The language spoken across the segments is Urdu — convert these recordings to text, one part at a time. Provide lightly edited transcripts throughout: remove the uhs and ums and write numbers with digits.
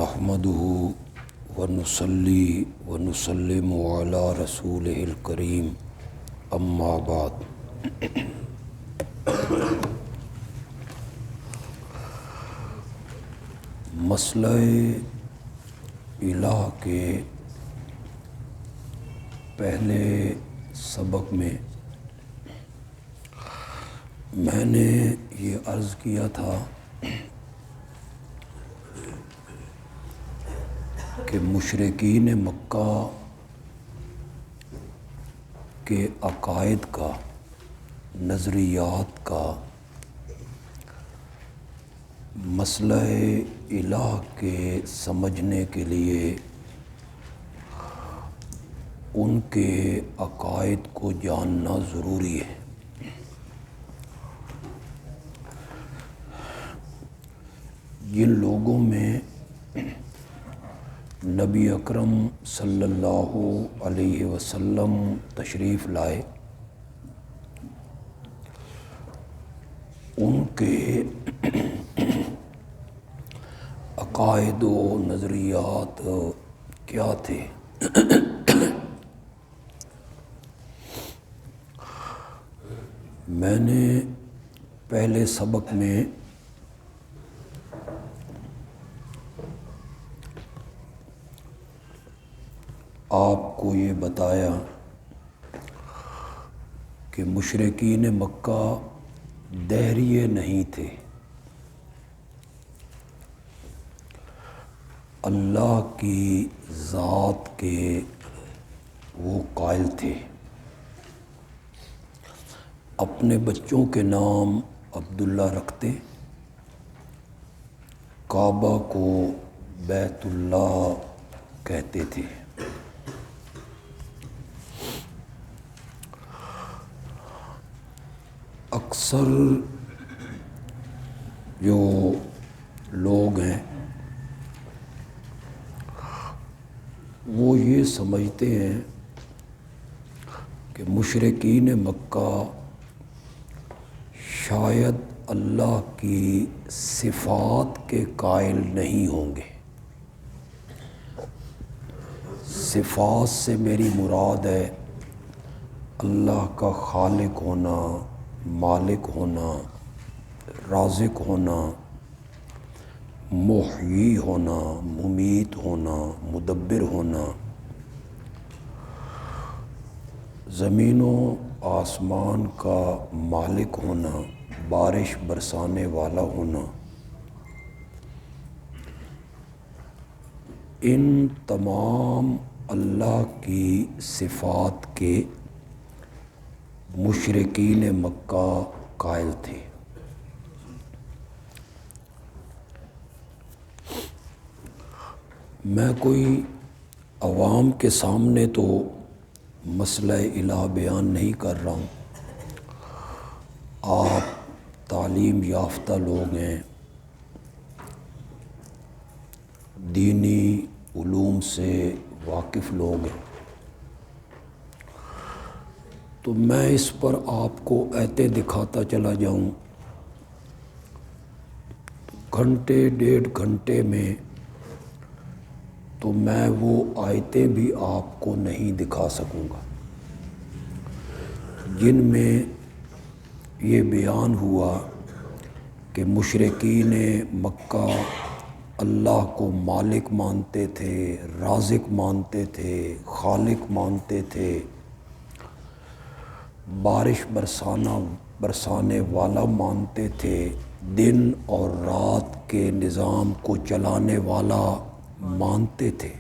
نحمده ونصلي ونسلم على رسوله الكريم اما بعد۔ مسئلہ الہ کے پہلے سبق میں میں نے یہ عرض کیا تھا کہ مشرکین مکہ کے عقائد کا، نظریات کا، مسئلہ الہ کے سمجھنے کے لیے ان کے عقائد کو جاننا ضروری ہے۔ جن لوگوں میں نبی اکرم صلی اللہ علیہ وسلم تشریف لائے، ان کے عقائد و نظریات کیا تھے؟ میں نے پہلے سبق میں آپ کو یہ بتایا کہ مشرکین مکہ دہریے نہیں تھے، اللہ کی ذات کے وہ قائل تھے۔ اپنے بچوں کے نام عبداللہ رکھتے، کعبہ کو بیت اللہ کہتے تھے۔ اکثر جو لوگ ہیں وہ یہ سمجھتے ہیں کہ مشرکین مکہ شاید اللہ کی صفات کے قائل نہیں ہوں گے۔ صفات سے میری مراد ہے اللہ کا خالق ہونا، مالک ہونا، رازق ہونا، محیی ہونا، ممیت ہونا، مدبر ہونا، زمین و آسمان کا مالک ہونا، بارش برسانے والا ہونا۔ ان تمام اللہ کی صفات کے مشرکین مکہ قائل تھے۔ میں کوئی عوام کے سامنے تو مسئلہ الہ بیان نہیں کر رہا ہوں، آپ تعلیم یافتہ لوگ ہیں، دینی علوم سے واقف لوگ ہیں، تو میں اس پر آپ کو ایتے دکھاتا چلا جاؤں، گھنٹے ڈیڑھ گھنٹے میں تو میں وہ آیتیں بھی آپ کو نہیں دکھا سکوں گا جن میں یہ بیان ہوا کہ مشرکین مکہ اللہ کو مالک مانتے تھے، رازق مانتے تھے، خالق مانتے تھے، بارش برسانے والا مانتے تھے، دن اور رات کے نظام کو چلانے والا مانتے تھے۔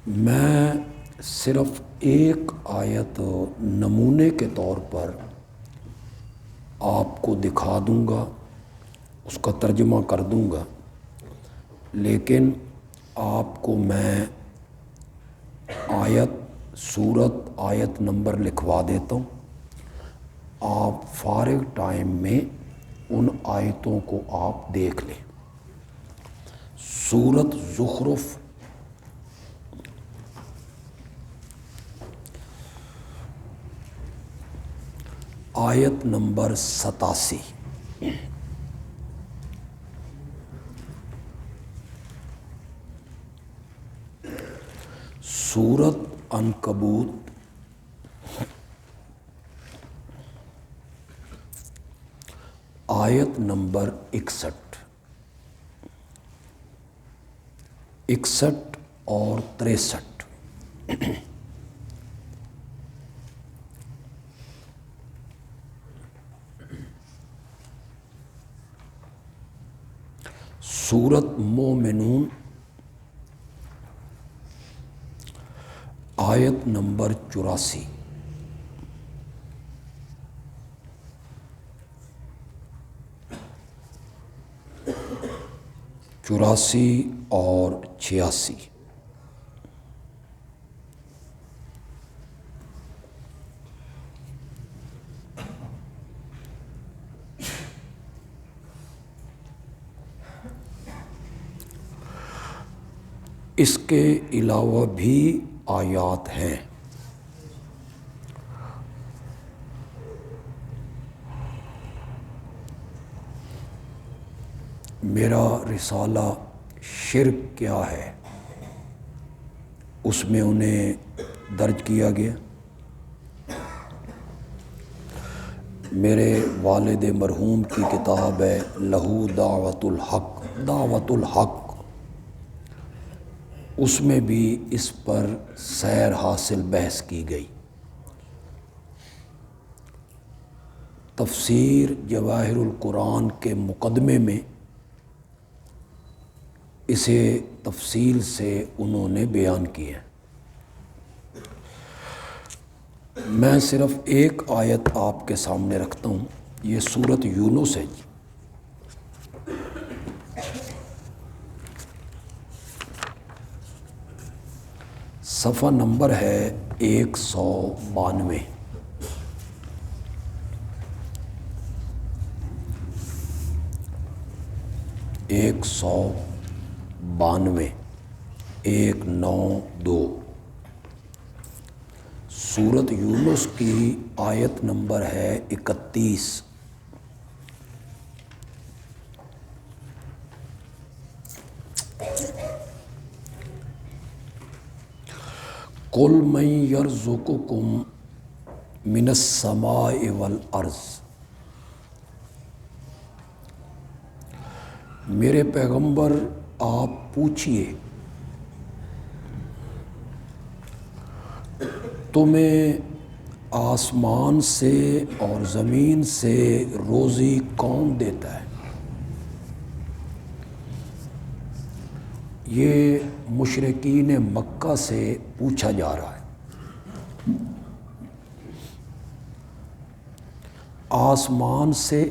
میں صرف ایک آیت نمونے کے طور پر آپ کو دکھا دوں گا، اس کا ترجمہ کر دوں گا، لیکن آپ کو میں آیت نمبر لکھوا دیتا ہوں، آپ فارغ ٹائم میں ان آیتوں کو آپ دیکھ لیں۔ سورۃ زخرف آیت نمبر 87۔ سورت عنکبوت آیت نمبر 61 اور 63۔ سورت مومنون آیت نمبر 84۔ اور 86۔ اس کے علاوہ بھی آیات ہیں۔ میرا رسالہ شرک کیا ہے اس میں انہیں درج کیا گیا۔ میرے والد مرحوم کی کتاب ہے لہو دعوت الحق، دعوت الحق، اس میں بھی اس پر سیر حاصل بحث کی گئی۔ تفسیر جواہر القرآن کے مقدمے میں اسے تفصیل سے انہوں نے بیان کیا۔ میں صرف ایک آیت آپ کے سامنے رکھتا ہوں، یہ سورت یونس ہے جی۔ صفحہ نمبر ہے 192۔ ایک سو 192 سورت یونس کی آیت نمبر ہے 31۔ قُلْ مَنْ يَرْزُقُكُمْ مِنَ السَّمَاءِ وَالْأَرْضِ، میرے پیغمبر آپ پوچھئے تمہیں آسمان سے اور زمین سے روزی کون دیتا ہے؟ یہ مشرکین مکہ سے پوچھا جا رہا ہے۔ آسمان سے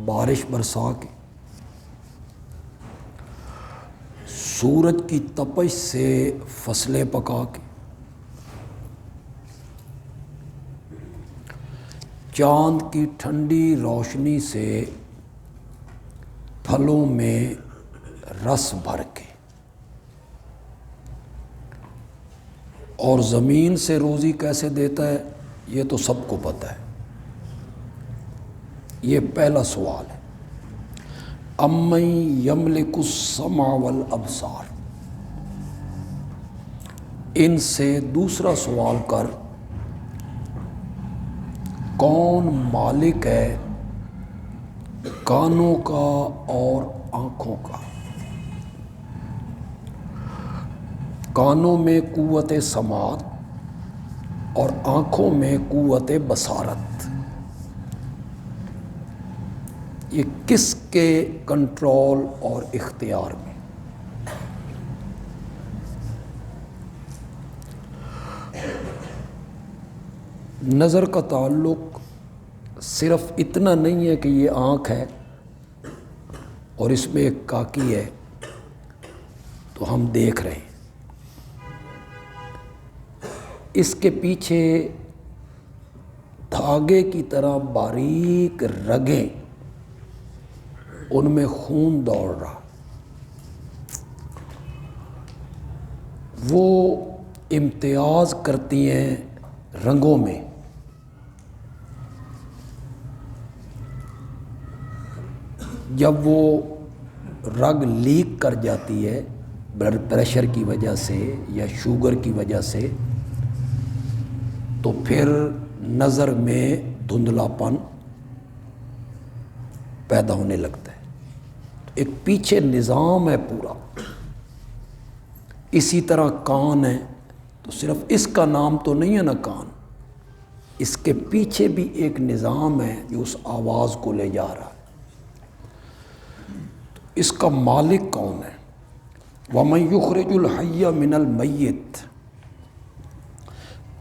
بارش برسا کے، سورج کی تپش سے فصلیں پکا کے، چاند کی ٹھنڈی روشنی سے پھلوں میں رس بھر کے، اور زمین سے روزی کیسے دیتا ہے یہ تو سب کو پتہ ہے۔ یہ پہلا سوال ہے۔ امن یملک السمع والابصار، ان سے دوسرا سوال کر کون مالک ہے کانوں کا اور آنکھوں کا؟ کانوں میں قوت سماعت اور آنکھوں میں قوت بصارت، یہ کس کے کنٹرول اور اختیار میں؟ نظر کا تعلق صرف اتنا نہیں ہے کہ یہ آنکھ ہے اور اس میں ایک کاکی ہے تو ہم دیکھ رہے ہیں۔ اس کے پیچھے دھاگے کی طرح باریک رگیں، ان میں خون دوڑ رہا، وہ امتیاز کرتی ہیں رنگوں میں۔ جب وہ رگ لیک کر جاتی ہے بلڈ پریشر کی وجہ سے یا شوگر کی وجہ سے، تو پھر نظر میں دھندلاپن پیدا ہونے لگتا ہے۔ ایک پیچھے نظام ہے پورا۔ اسی طرح کان ہے تو صرف اس کا نام تو نہیں ہے نا کان، اس کے پیچھے بھی ایک نظام ہے جو اس آواز کو لے جا رہا ہے۔ تو اس کا مالک کون ہے؟ وَمَن يُخْرِجُ الْحَيَّ مِنَ الْمَيِّتِ،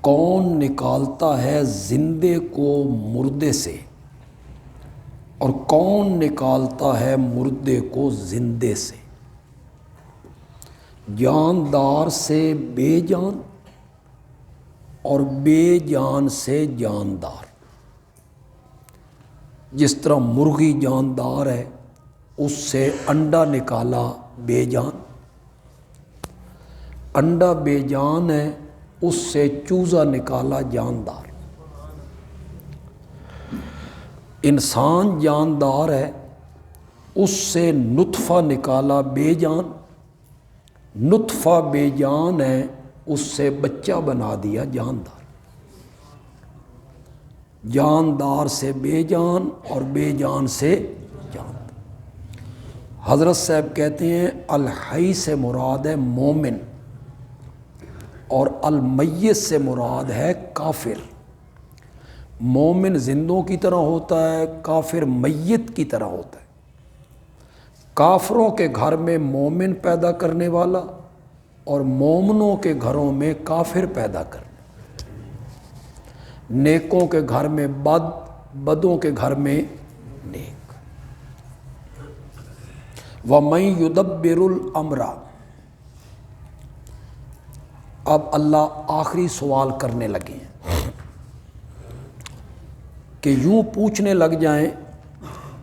کون نکالتا ہے زندے کو مردے سے، اور کون نکالتا ہے مردے کو زندے سے، جاندار سے بے جان اور بے جان سے جاندار۔ جس طرح مرغی جاندار ہے، اس سے انڈا نکالا بے جان، انڈا بے جان ہے، اس سے چوزا نکالا جاندار۔ انسان جاندار ہے، اس سے نطفہ نکالا بے جان، نطفہ بے جان ہے، اس سے بچہ بنا دیا جاندار۔ جاندار سے بے جان اور بے جان سے جاندار۔ حضرت صاحب کہتے ہیں الحی سے مراد ہے مومن، اور المیت سے مراد ہے کافر۔ مومن زندوں کی طرح ہوتا ہے، کافر میت کی طرح ہوتا ہے۔ کافروں کے گھر میں مومن پیدا کرنے والا، اور مومنوں کے گھروں میں کافر پیدا کرنے، نیکوں کے گھر میں بد، بدوں کے گھر میں نیک۔ وَمَن يُدَبِّرُ الْأَمْرَ، اب اللہ آخری سوال کرنے لگے ہیں کہ یوں پوچھنے لگ جائیں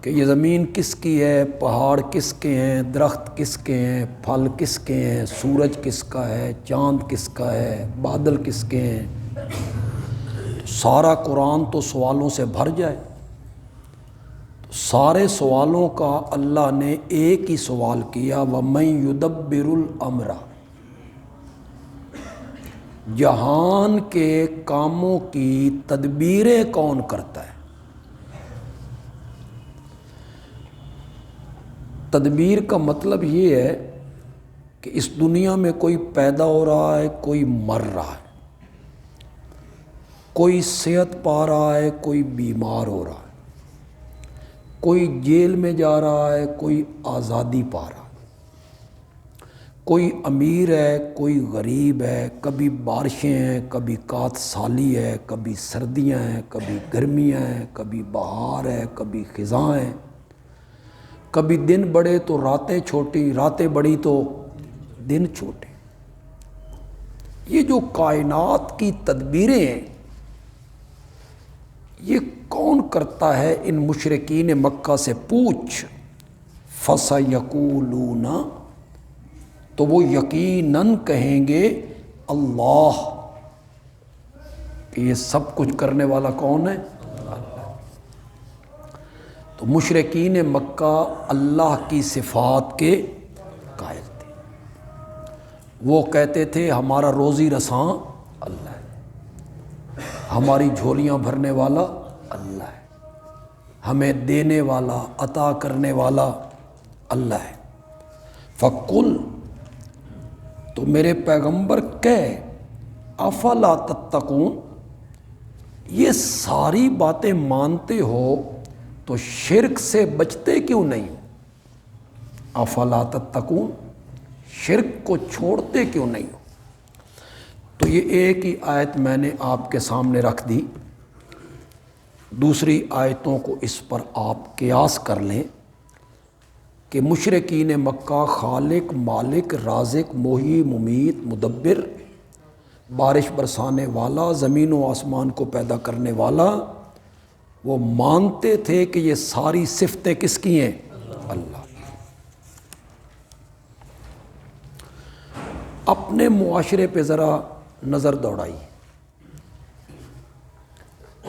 کہ یہ زمین کس کی ہے، پہاڑ کس کے ہیں، درخت کس کے ہیں، پھل کس کے ہیں، سورج کس کا ہے، چاند کس کا ہے، بادل کس کے ہیں۔ سارا قرآن تو سوالوں سے بھر جائے، تو سارے سوالوں کا اللہ نے ایک ہی سوال کیا، وَمَن يُدَبِّرُ الْأَمْرَ، جہان کے کاموں کی تدبیریں کون کرتا ہے؟ تدبیر کا مطلب یہ ہے کہ اس دنیا میں کوئی پیدا ہو رہا ہے، کوئی مر رہا ہے، کوئی صحت پا رہا ہے، کوئی بیمار ہو رہا ہے، کوئی جیل میں جا رہا ہے، کوئی آزادی پا رہا ہے، کوئی امیر ہے، کوئی غریب ہے، کبھی بارشیں ہیں، کبھی کات سالی ہے، کبھی سردیاں ہیں، کبھی گرمیاں ہیں، کبھی بہار ہے، کبھی خزاں ہیں، کبھی دن بڑے تو راتیں چھوٹی، راتیں بڑی تو دن چھوٹے۔ یہ جو کائنات کی تدبیریں ہیں، یہ کون کرتا ہے؟ ان مشرکین مکہ سے پوچھ، فَسَيَقُولُونَ، تو وہ یقیناً کہیں گے اللہ، کہ یہ سب کچھ کرنے والا کون ہے؟ اللہ۔ تو مشرکین مکہ اللہ کی صفات کے قائل تھے۔ وہ کہتے تھے ہمارا روزی رساں اللہ ہے، ہماری جھولیاں بھرنے والا اللہ ہے، ہمیں دینے والا، عطا کرنے والا اللہ ہے۔ فَقُلْ، تو میرے پیغمبر کہے، افلا تتقون، یہ ساری باتیں مانتے ہو تو شرک سے بچتے کیوں نہیں؟ افلا تتقون، شرک کو چھوڑتے کیوں نہیں ہو؟ تو یہ ایک ہی آیت میں نے آپ کے سامنے رکھ دی، دوسری آیتوں کو اس پر آپ قیاس کر لیں کہ مشرکین مکہ خالق، مالک، رازق، محیی، ممیت، مدبر، بارش برسانے والا، زمین و آسمان کو پیدا کرنے والا، وہ مانتے تھے کہ یہ ساری صفتیں کس کی ہیں؟ اللہ۔ اپنے معاشرے پہ ذرا نظر دوڑائیے۔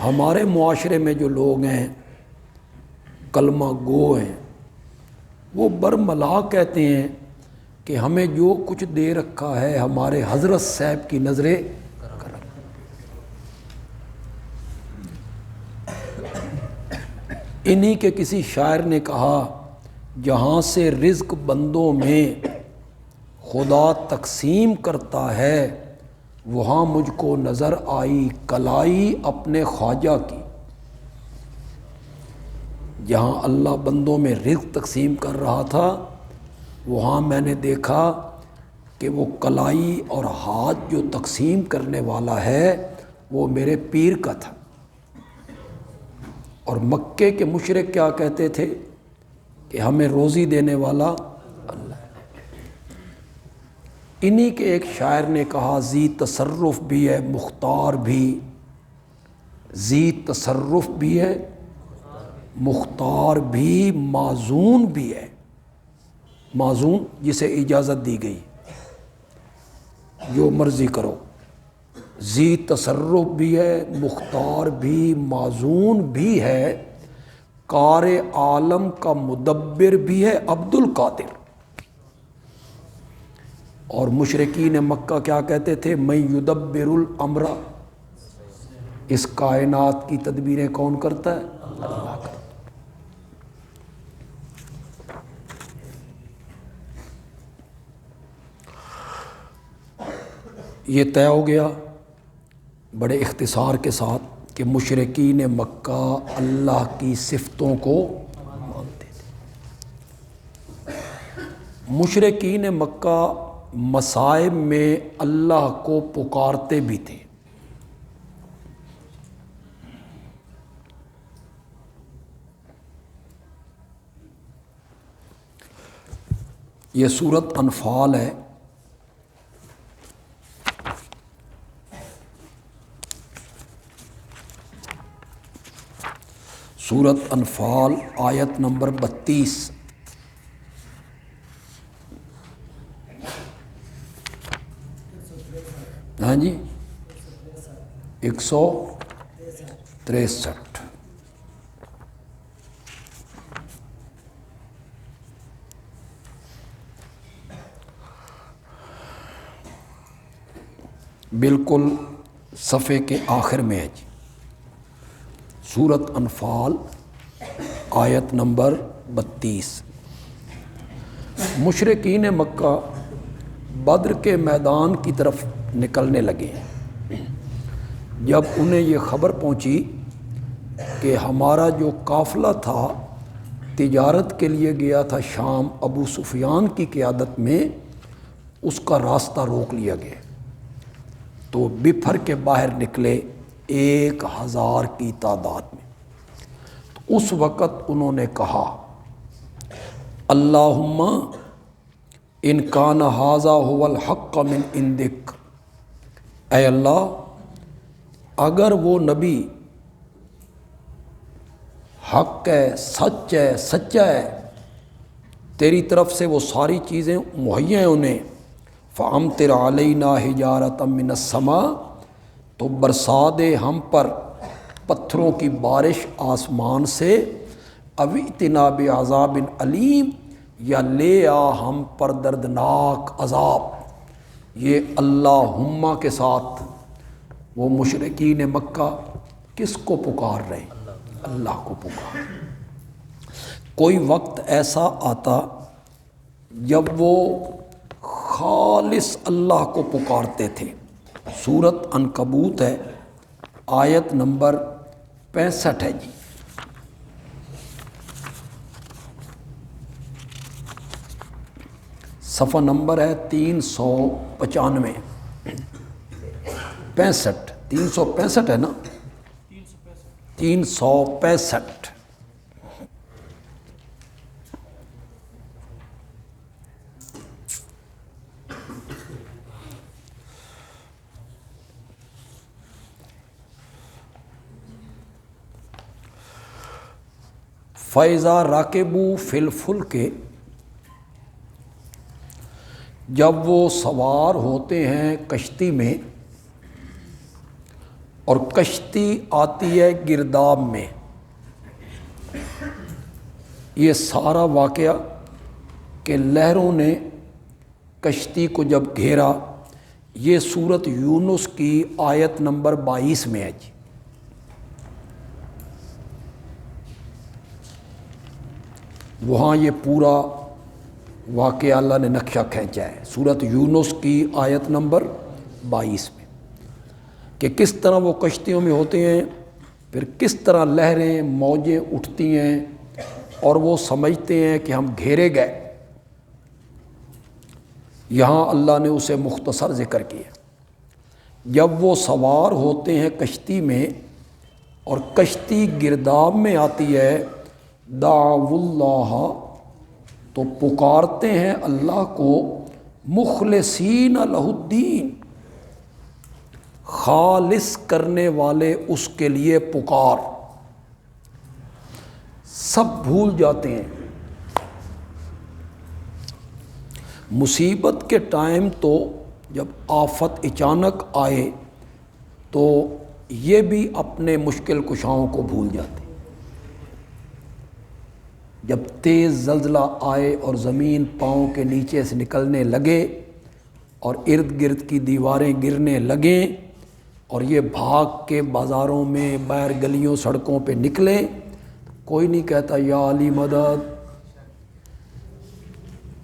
ہمارے معاشرے میں جو لوگ ہیں کلمہ گو ہیں، وہ برملا کہتے ہیں کہ ہمیں جو کچھ دے رکھا ہے ہمارے حضرت صاحب کی نظر کرم. انہی کے کسی شاعر نے کہا جہاں سے رزق بندوں میں خدا تقسیم کرتا ہے وہاں مجھ کو نظر آئی کلائی اپنے خواجہ کی. جہاں اللہ بندوں میں رزق تقسیم کر رہا تھا وہاں میں نے دیکھا کہ وہ کلائی اور ہاتھ جو تقسیم کرنے والا ہے وہ میرے پیر کا تھا. اور مکے کے مشرک کیا کہتے تھے کہ ہمیں روزی دینے والا اللہ ہے. انہی کے ایک شاعر نے کہا ذی تصرف بھی ہے مختار بھی، ذی تصرف بھی ہے مختار بھی، معزون بھی ہے. معزون جسے اجازت دی گئی جو مرضی کرو. ذی تصرف بھی ہے مختار بھی معزون بھی ہے، کار عالم کا مدبر بھی ہے عبد القادر. اور مشرکین مکہ کیا کہتے تھے من یدبر الامر، اس کائنات کی تدبیریں کون کرتا ہے؟ اللہ کرتا ہے. یہ طے ہو گیا بڑے اختصار کے ساتھ کہ مشرکین مکہ اللہ کی صفتوں کو مانتے تھے. مشرکین مکہ مصائب میں اللہ کو پکارتے بھی تھے. یہ سورۃ انفال ہے. سورۃ انفال آیت نمبر 32. ہاں جی 163. بالکل صفحے کے آخر میں ہے جی. سورۃ انفال آیت نمبر 32. مشرکین مکہ بدر کے میدان کی طرف نکلنے لگے. جب انہیں یہ خبر پہنچی کہ ہمارا جو قافلہ تھا تجارت کے لیے گیا تھا شام ابو سفیان کی قیادت میں، اس کا راستہ روک لیا گیا تو بپھر کے باہر نکلے 1000 کی تعداد میں. تو اس وقت انہوں نے کہا اللہم ان کان ھذا ھو الحق من عندک، اے اللہ اگر وہ نبی حق ہے، سچ ہے، سچا ہے، تیری طرف سے وہ ساری چیزیں مہیا ہیں انہیں، فامطر علینا حجارۃ من السماء، تو برسا دے ہم پر پتھروں کی بارش آسمان سے، او ائتنا بعذاب علیم، یا لے آ ہم پر دردناک عذاب. یہ اللہم کے ساتھ وہ مشرکین مکہ کس کو پکار رہے ہیں؟ اللہ کو پکار. کوئی وقت ایسا آتا جب وہ خالص اللہ کو پکارتے تھے. سورۃ عنکبوت ہے آیت نمبر 65 ہے جی. صفحہ نمبر ہے 395. 365 ہے نا، 365. فَإِذَا رَكِبُوا فِي الْفُلْكِ، جب وہ سوار ہوتے ہیں کشتی میں، اور کشتی آتی ہے گرداب میں. یہ سارا واقعہ کہ لہروں نے کشتی کو جب گھیرا، یہ سورۃ یونس کی آیت نمبر 22 میں ہے جی۔ وہاں یہ پورا واقعہ اللہ نے نقشہ کھینچا ہے سورۃ یونس کی آیت نمبر 22 میں، کہ کس طرح وہ کشتیوں میں ہوتے ہیں، پھر کس طرح لہریں موجیں اٹھتی ہیں اور وہ سمجھتے ہیں کہ ہم گھیرے گئے۔ یہاں اللہ نے اسے مختصر ذکر کیا۔ جب وہ سوار ہوتے ہیں کشتی میں اور کشتی گرداب میں آتی ہے، دعوا اللہ، تو پکارتے ہیں اللہ کو، مخلصین لہ الدین، خالص کرنے والے اس کے لیے پکار، سب بھول جاتے ہیں۔ مصیبت کے ٹائم تو جب آفت اچانک آئے تو یہ بھی اپنے مشکل کشاؤں کو بھول جاتے ہیں۔ جب تیز زلزلہ آئے اور زمین پاؤں کے نیچے سے نکلنے لگے اور ارد گرد کی دیواریں گرنے لگیں اور یہ بھاگ کے بازاروں میں باہر گلیوں سڑکوں پہ نکلے، کوئی نہیں کہتا یا علی مدد،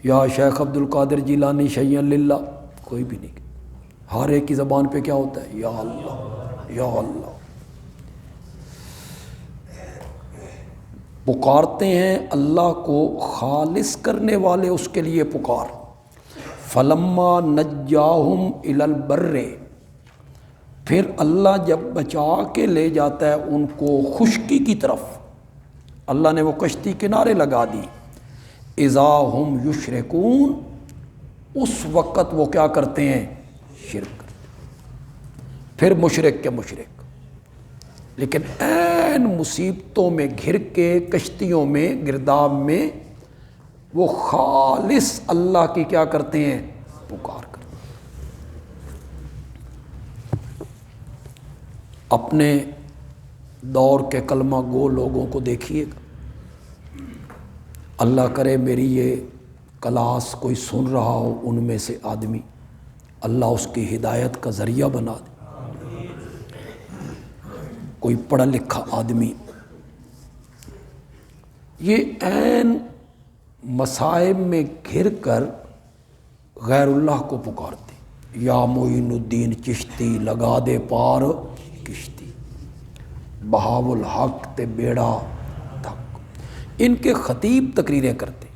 یا شیخ عبد القادر جیلانی شیئا للہ، کوئی بھی نہیں۔ ہر ایک کی زبان پہ کیا ہوتا ہے؟ یا اللہ، یا اللہ۔ پکارتے ہیں اللہ کو، خالص کرنے والے اس کے لیے پکار۔ فلما نجاہم الی البر، پھر اللہ جب بچا کے لے جاتا ہے ان کو خشکی کی طرف، اللہ نے وہ کشتی کنارے لگا دی، اذا ہم یشرکون، اس وقت وہ کیا کرتے ہیں؟ شرک کرتے ہیں۔ پھر مشرک کے مشرک، لیکن عین مصیبتوں میں گھر کے کشتیوں میں گرداب میں وہ خالص اللہ کی کیا کرتے ہیں؟ پکار کرتے ہیں۔ اپنے دور کے کلمہ گو لوگوں کو دیکھیے گا، اللہ کرے میری یہ کلاس کوئی سن رہا ہو ان میں سے آدمی، اللہ اس کی ہدایت کا ذریعہ بنا دے۔ کوئی پڑھا لکھا آدمی یہ عین مصائب میں گھر کر غیر اللہ کو پکارتے، یا معین الدین چشتی لگا دے پار کشتی، بہاو الحق تے بیڑا تھک۔ ان کے خطیب تقریریں کرتے،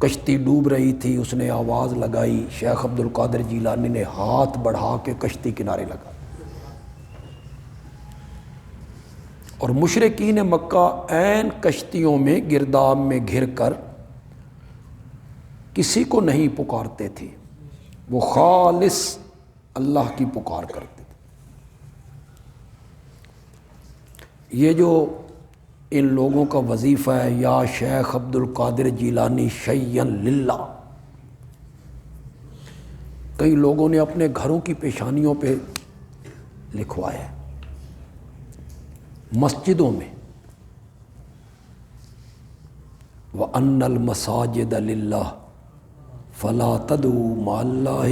کشتی ڈوب رہی تھی، اس نے آواز لگائی، شیخ عبد القادر جیلانی نے ہاتھ بڑھا کے کشتی کنارے لگا، اور مشرکین مکہ عین کشتیوں میں گرداب میں گھر کر کسی کو نہیں پکارتے تھے، وہ خالص اللہ کی پکار کرتے تھے۔ یہ جو ان لوگوں کا وظیفہ ہے، یا شیخ عبد القادر جیلانی شیئا للہ، کئی لوگوں نے اپنے گھروں کی پیشانیوں پہ لکھوایا ہے، مسجدوں میں، وَأَنَّ الْمَسَاجِدَ لِلَّهِ فَلَا تَدْعُوا مَعَ اللَّهِ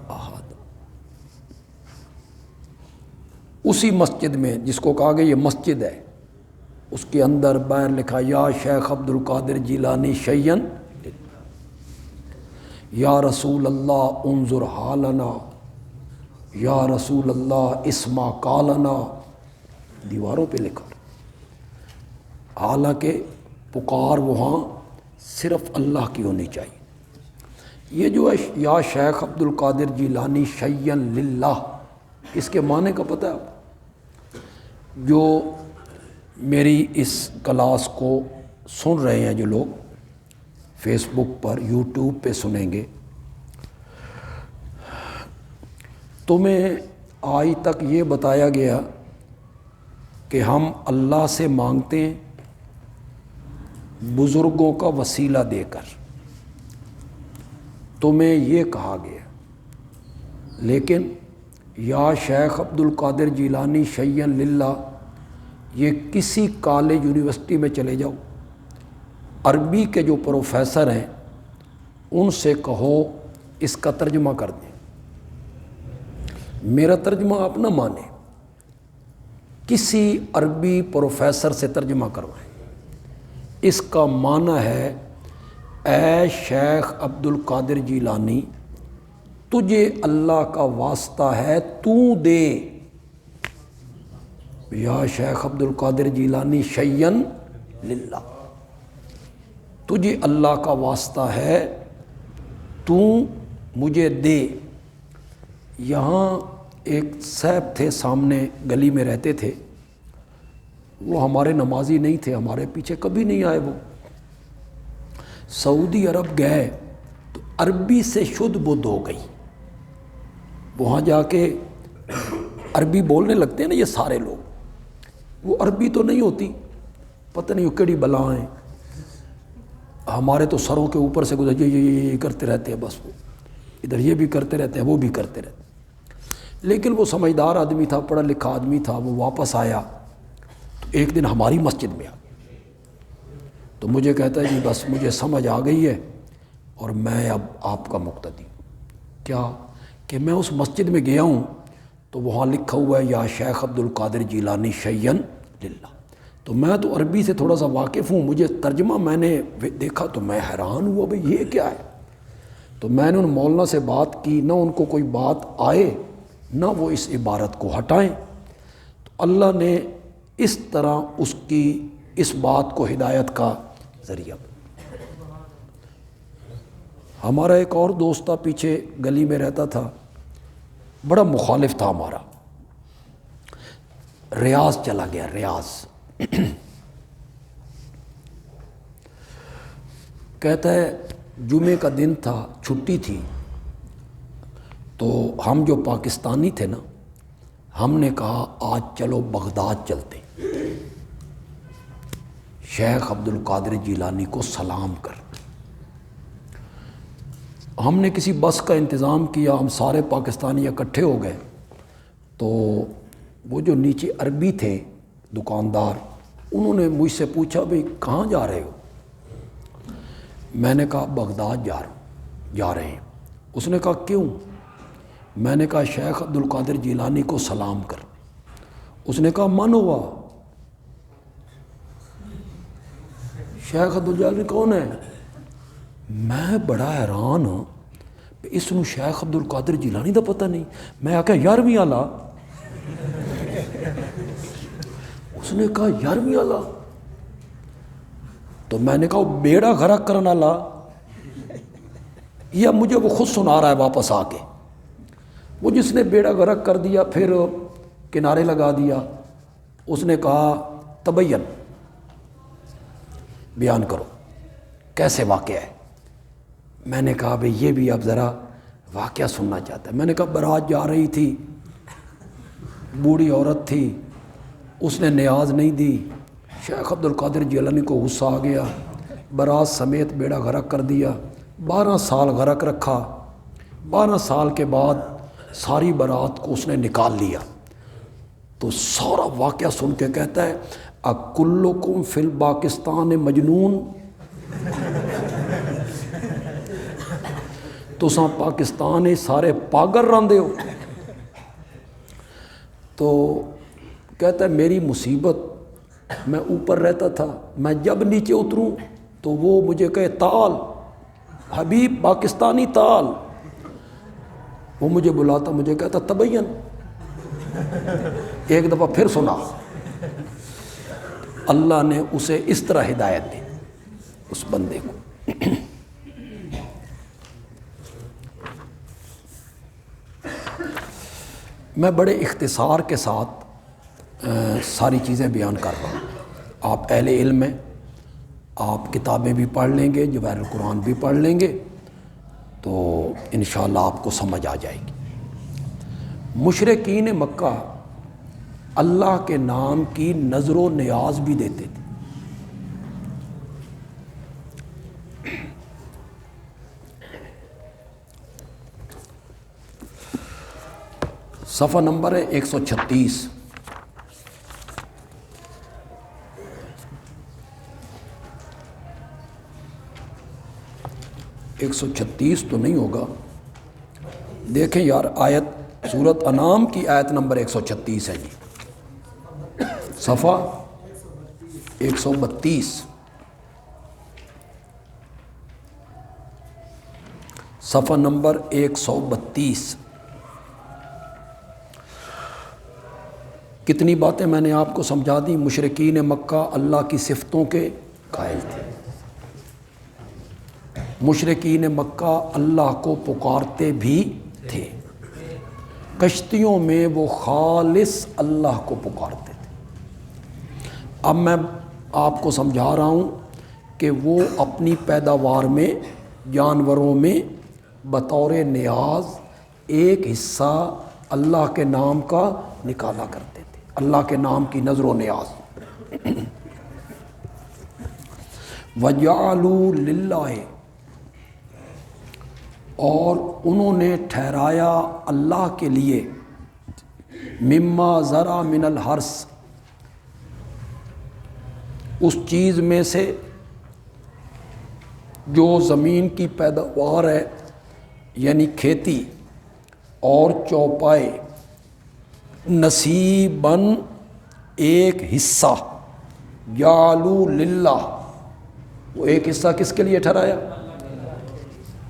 أَحَدًا۔ اسی مسجد میں جس کو کہا گیا یہ مسجد ہے، اس کے اندر باہر لکھا یا شیخ عبد القادر جیلانی شیئا، یا رسول اللہ انظر حالنا، یا رسول اللہ اسمع قالنا، دیواروں پہ لکھا۔ حالانکہ پکار وہاں صرف اللہ کی ہونی چاہیے۔ یہ جو ہے یا شیخ عبد القادر جیلانی شیئا للہ، اس کے معنی کا پتہ ہے آپ؟ جو میری اس کلاس کو سن رہے ہیں جو لوگ فیس بک پر یوٹیوب پہ سنیں گے، تمہیں آج تک یہ بتایا گیا کہ ہم اللہ سے مانگتے ہیں بزرگوں کا وسیلہ دے کر، تمہیں یہ کہا گیا، لیکن یا شیخ عبد القادر جیلانی شیئا للہ یہ کسی کالج یونیورسٹی میں چلے جاؤ، عربی کے جو پروفیسر ہیں ان سے کہو اس کا ترجمہ کر دیں۔ میرا ترجمہ آپ نہ مانیں، کسی عربی پروفیسر سے ترجمہ کروائیں۔ اس کا معنی ہے اے شیخ عبد القادر جیلانی، تجھے اللہ کا واسطہ ہے تو دے، یا شیخ عبد القادر جیلانی شیئن للہ، تجھے اللہ کا واسطہ ہے تو مجھے دے۔ یہاں ایک صاحب تھے سامنے گلی میں رہتے تھے، وہ ہمارے نمازی نہیں تھے، ہمارے پیچھے کبھی نہیں آئے۔ وہ سعودی عرب گئے تو عربی سے شدھ بدھ ہو گئی، وہاں جا کے عربی بولنے لگتے ہیں نا یہ سارے لوگ، وہ عربی تو نہیں ہوتی، پتہ نہیں وہ کیڑی بلائیں، ہمارے تو سروں کے اوپر سے گزر یہ کرتے رہتے ہیں، بس وہ ادھر یہ بھی کرتے رہتے ہیں وہ بھی کرتے رہتے ہیں۔ لیکن وہ سمجھدار آدمی تھا، پڑھا لکھا آدمی تھا، وہ واپس آیا تو ایک دن ہماری مسجد میں آ تو مجھے کہتا ہے جی بس مجھے سمجھ آ گئی ہے اور میں اب آپ کا مقتدی ہوں۔ کیا کہ میں اس مسجد میں گیا ہوں تو وہاں لکھا ہوا ہے یا شیخ عبد القادر جیلانی شیئن للہ، تو میں تو عربی سے تھوڑا سا واقف ہوں، مجھے ترجمہ میں نے دیکھا تو میں حیران ہوا بھئی یہ کیا ہے۔ تو میں نے ان مولانا سے بات کی، نہ ان کو کوئی بات آئے نہ وہ اس عبارت کو ہٹائیں، تو اللہ نے اس طرح اس کی اس بات کو ہدایت کا ذریعہ۔ ہمارا ایک اور دوست تھا پیچھے گلی میں رہتا تھا، بڑا مخالف تھا ہمارا، ریاض چلا گیا، ریاض۔ کہتا ہے جمعے کا دن تھا، چھٹی تھی، تو ہم جو پاکستانی تھے نا، ہم نے کہا آج چلو بغداد چلتے، شیخ عبد القادر جیلانی کو سلام کر۔ ہم نے کسی بس کا انتظام کیا، ہم سارے پاکستانی اکٹھے ہو گئے، تو وہ جو نیچے عربی تھے دکاندار، انہوں نے مجھ سے پوچھا بھئی کہاں جا رہے ہو؟ میں نے کہا بغداد جا رہے ہیں۔ اس نے کہا کیوں؟ میں نے کہا شیخ عبد القادر جیلانی کو سلام کر۔ اس نے کہا من ہوا؟ شیخ عبد الجیلانی کون ہے؟ میں بڑا حیران ہوں، اس نو شیخ عبد القادر جیلانی دا پتہ نہیں۔ میں آکھا 11ویں والا؟ اس نے کہا 11ویں والا؟ تو میں نے کہا وہ بیڑا غرق کرنا والا، یا مجھے وہ خود سنا رہا ہے واپس آ کے، وہ جس نے بیڑا غرق کر دیا پھر کنارے لگا دیا۔ اس نے کہا تبین، بیان کرو کیسے واقعہ ہے۔ میں نے کہا بھئی یہ بھی اب ذرا واقعہ سننا چاہتا ہے۔ میں نے کہا بارات جا رہی تھی، بوڑھی عورت تھی، اس نے نیاز نہیں دی، شیخ عبد القادر جیلانی کو غصہ آ گیا، بارات سمیت بیڑا غرق کر دیا، 12 سال غرق رکھا۔ 12 سال کے بعد ساری بارات کو اس نے نکال لیا۔ تو سارا واقعہ سن کے کہتا ہے اکلکم فی الپاکستان مجنون، تساں پاکستان سارے پاگل رہندے ہو۔ تو کہتا ہے میری مصیبت، میں اوپر رہتا تھا، میں جب نیچے اتروں تو وہ مجھے کہے تال حبیب پاکستانی تال، وہ مجھے بلاتا، مجھے کہتا تبین۔ ایک دفعہ پھر سنا، اللہ نے اسے اس طرح ہدایت دی اس بندے کو۔ میں بڑے اختصار کے ساتھ ساری چیزیں بیان کر رہا ہوں، آپ اہل علم ہیں، آپ کتابیں بھی پڑھ لیں گے، جواہر القرآن بھی پڑھ لیں گے تو انشاءاللہ آپ کو سمجھ آ جائے گی۔ مشرکین مکہ اللہ کے نام کی نظر و نیاز بھی دیتے تھے۔ صفحہ نمبر ہے 136۔ 136 تو نہیں ہوگا، دیکھیں یار آیت، سورۃ انعام کی آیت نمبر 136 ہے جی، صفحہ 132، صفحہ نمبر 132۔ کتنی باتیں میں نے آپ کو سمجھا دی۔ مشرکین مکہ اللہ کی صفتوں کے قائل تھے، مشرکین مکہ اللہ کو پکارتے بھی تھے، کشتیوں میں وہ خالص اللہ کو پکارتے تھے۔ اب میں آپ کو سمجھا رہا ہوں کہ وہ اپنی پیداوار میں، جانوروں میں بطور نیاز ایک حصہ اللہ کے نام کا نکالا کرتے تھے، اللہ کے نام کی نظر و نیاز۔ وَجَعَلُوا لِلَّهِ، اور انہوں نے ٹھہرایا اللہ کے لیے، مما ذرا من الحرث، اس چیز میں سے جو زمین کی پیداوار ہے، یعنی کھیتی اور چوپائے، نصیباً ایک حصہ، جعلوا للہ، وہ ایک حصہ کس کے لیے ٹھہرایا؟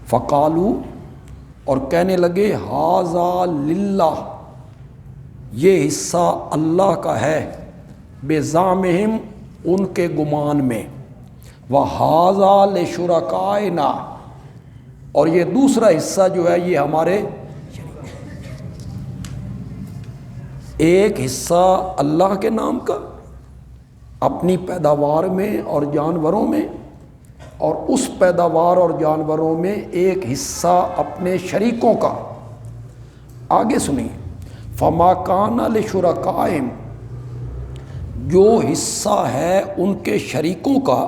فقالو، اور کہنے لگے، ھذا للہ، یہ حصہ اللہ کا ہے، بزعمہم، ان کے گمان میں، وھذا لشرکائنا، اور یہ دوسرا حصہ جو ہے یہ ہمارے، ایک حصہ اللہ کے نام کا اپنی پیداوار میں اور جانوروں میں، اور اس پیداوار اور جانوروں میں ایک حصہ اپنے شریکوں کا۔ آگے سنیے، فما کان لشرکائہم، جو حصہ ہے ان کے شریکوں کا،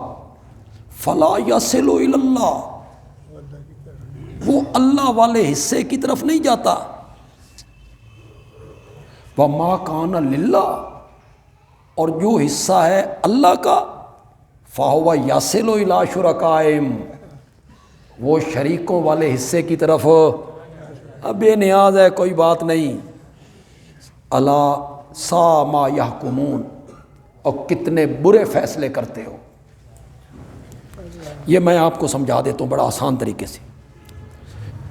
فلا یصل الی اللہ، وہ اللہ والے حصے کی طرف نہیں جاتا۔ وما کان للہ، اور جو حصہ ہے اللہ کا، فہو یصل الی شرکائہم، وہ شریکوں والے حصے کی طرف بے نیاز ہے، کوئی بات نہیں۔ الا ساء ما یحکمون، اور کتنے برے فیصلے کرتے ہو۔ یہ میں آپ کو سمجھا دیتا ہوں بڑا آسان طریقے سے۔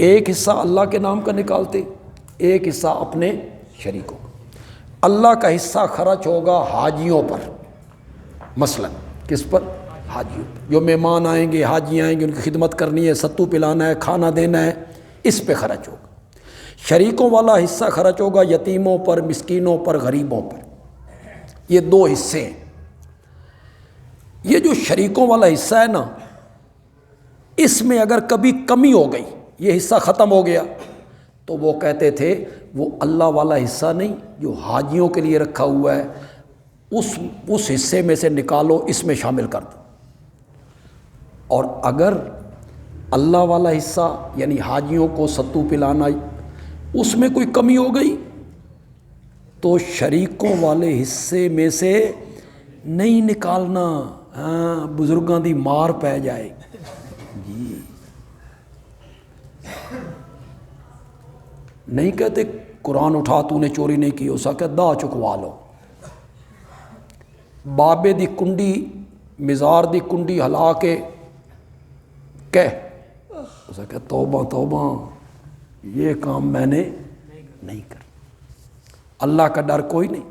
ایک حصہ اللہ کے نام کا نکالتے، ایک حصہ اپنے شریکوں کا۔ اللہ کا حصہ خرچ ہوگا حاجیوں پر، مثلا کس پر؟ حاجیوں پر، جو مہمان آئیں گے، حاجی آئیں گے، ان کی خدمت کرنی ہے، ستو پلانا ہے، کھانا دینا ہے، اس پہ خرچ ہوگا۔ شریکوں والا حصہ خرچ ہوگا یتیموں پر، مسکینوں پر، غریبوں پر۔ یہ دو حصے ہیں۔ یہ جو شریکوں والا حصہ ہے نا، اس میں اگر کبھی کمی ہو گئی، یہ حصہ ختم ہو گیا، تو وہ کہتے تھے وہ اللہ والا حصہ نہیں جو حاجیوں کے لیے رکھا ہوا ہے، اس حصے میں سے نکالو، اس میں شامل کر دو۔ اور اگر اللہ والا حصہ یعنی حاجیوں کو ستو پلانا، اس میں کوئی کمی ہو گئی تو شریکوں والے حصے میں سے نہیں نکالنا، ہاں بزرگاں دی مار پہ جائے جی۔ نہیں کہتے قرآن اٹھا تو نے چوری نہیں کی، اسا کہ دا چکوا لو۔ بابے دی کنڈی، مزار دی کنڈی ہلا کے کہہ، اسا کہ توبہ توبہ، یہ کام میں نے نہیں کر۔ اللہ کا ڈر کوئی نہیں۔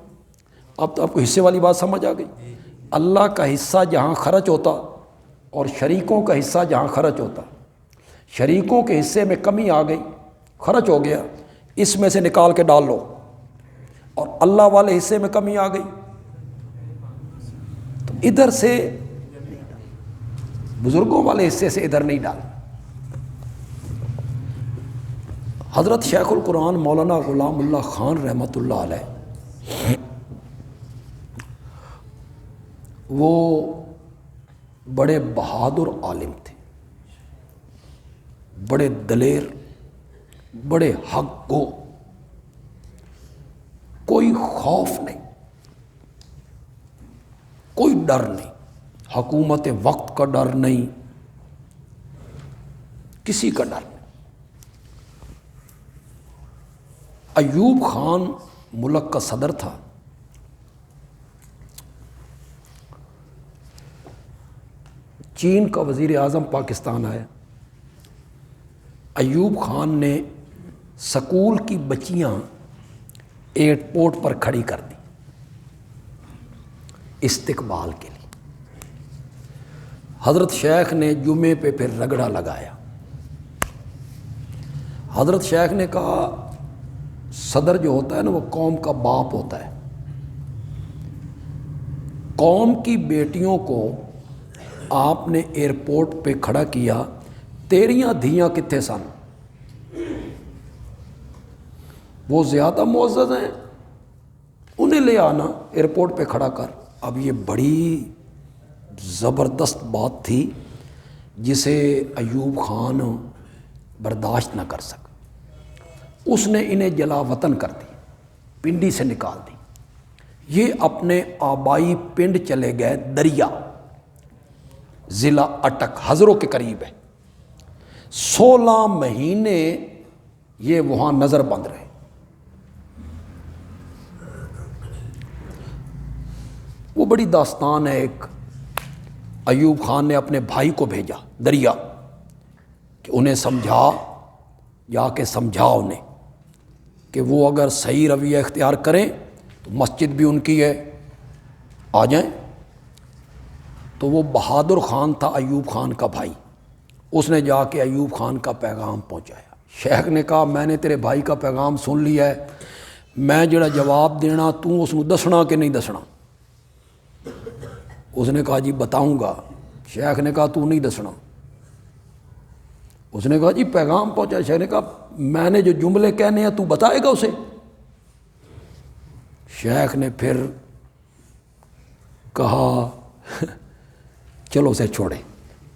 اب تو آپ کو حصے والی بات سمجھ آ گئی۔ اللہ کا حصہ جہاں خرچ ہوتا اور شریکوں کا حصہ جہاں خرچ ہوتا، شریکوں کے حصے میں کمی آ گئی، خرچ ہو گیا، اس میں سے نکال کے ڈال لو، اور اللہ والے حصے میں کمی آ گئی تو ادھر سے بزرگوں والے حصے سے ادھر نہیں ڈال۔ حضرت شیخ القرآن مولانا غلام اللہ خان رحمۃ اللہ علیہ، وہ بڑے بہادر عالم تھے، بڑے دلیر، بڑے حق گو، کوئی خوف نہیں، کوئی ڈر نہیں، حکومت وقت کا ڈر نہیں، کسی کا ڈر نہیں۔ ایوب خان ملک کا صدر تھا، چین کا وزیر اعظم پاکستان آیا، ایوب خان نے سکول کی بچیاں ایئرپورٹ پر کھڑی کر دی استقبال کے لیے۔ حضرت شیخ نے جمعے پہ پھر رگڑا لگایا۔ حضرت شیخ نے کہا صدر جو ہوتا ہے نا وہ قوم کا باپ ہوتا ہے، قوم کی بیٹیوں کو آپ نے ایئرپورٹ پہ کھڑا کیا، تیریاں دھیاں کتنے سن؟ وہ زیادہ معزز ہیں، انہیں لے آنا ایئرپورٹ پہ کھڑا کر۔ اب یہ بڑی زبردست بات تھی جسے ایوب خان برداشت نہ کر سکا۔ اس نے انہیں جلا وطن کر دی، پنڈی سے نکال دی۔ یہ اپنے آبائی پنڈ چلے گئے، دریا ضلع اٹک ہزروں کے قریب ہے۔ 16 مہینے یہ وہاں نظر بند رہے۔ وہ بڑی داستان ہے ایک۔ ایوب خان نے اپنے بھائی کو بھیجا دریا کہ انہیں سمجھا، جا کے سمجھا انہیں کہ وہ اگر صحیح رویہ اختیار کریں تو مسجد بھی ان کی ہے، آ جائیں۔ تو وہ بہادر خان تھا ایوب خان کا بھائی، اس نے جا کے ایوب خان کا پیغام پہنچایا۔ شیخ نے کہا میں نے تیرے بھائی کا پیغام سن لیا ہے، میں جڑا جواب دینا تو اس کو دسنا کہ نہیں دسنا؟ اس نے کہا جی بتاؤں گا۔ شیخ نے کہا تو نہیں دسنا۔ اس نے کہا جی پیغام پہنچا۔ شیخ نے کہا میں نے جو جملے کہنے ہیں تو بتائے گا اسے؟ شیخ نے پھر کہا چلو اسے چھوڑیں،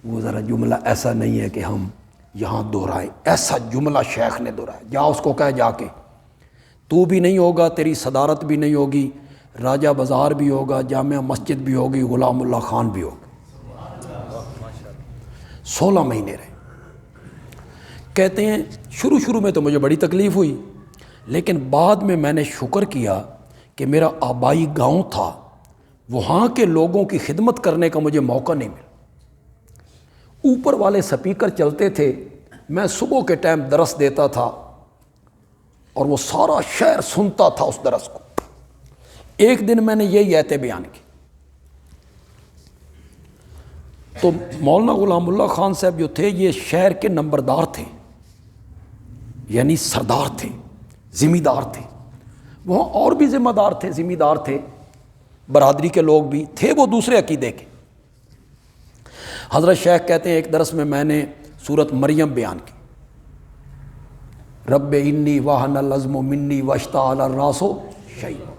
وہ ذرا جملہ ایسا نہیں ہے کہ ہم یہاں دہرائیں۔ ایسا جملہ شیخ نے دہرایا، جا اس کو کہہ جا کے تو بھی نہیں ہوگا، تیری صدارت بھی نہیں ہوگی، راجہ بازار بھی ہوگا، جامعہ مسجد بھی ہوگی، غلام اللہ خان بھی ہوگا۔ 16 مہینے رہے۔ کہتے ہیں شروع میں تو مجھے بڑی تکلیف ہوئی، لیکن بعد میں نے شکر کیا کہ میرا آبائی گاؤں تھا، وہاں کے لوگوں کی خدمت کرنے کا مجھے موقع نہیں ملا۔ اوپر والے سپیکر چلتے تھے، میں صبح کے ٹائم درس دیتا تھا اور وہ سارا شہر سنتا تھا اس درس کو۔ ایک دن میں نے یہی ایتیں بیان کی تو مولانا غلام اللہ خان صاحب جو تھے یہ شہر کے نمبردار تھے، یعنی سردار تھے، ذمہ دار تھے۔ وہاں اور بھی ذمہ دار تھے، ذمہ دار تھے، برادری کے لوگ بھی تھے، وہ دوسرے عقیدے کے۔ حضرت شیخ کہتے ہیں ایک درس میں نے سورت مریم بیان کی، رب انی وہن العظم منی واشتعل الراس شیبا،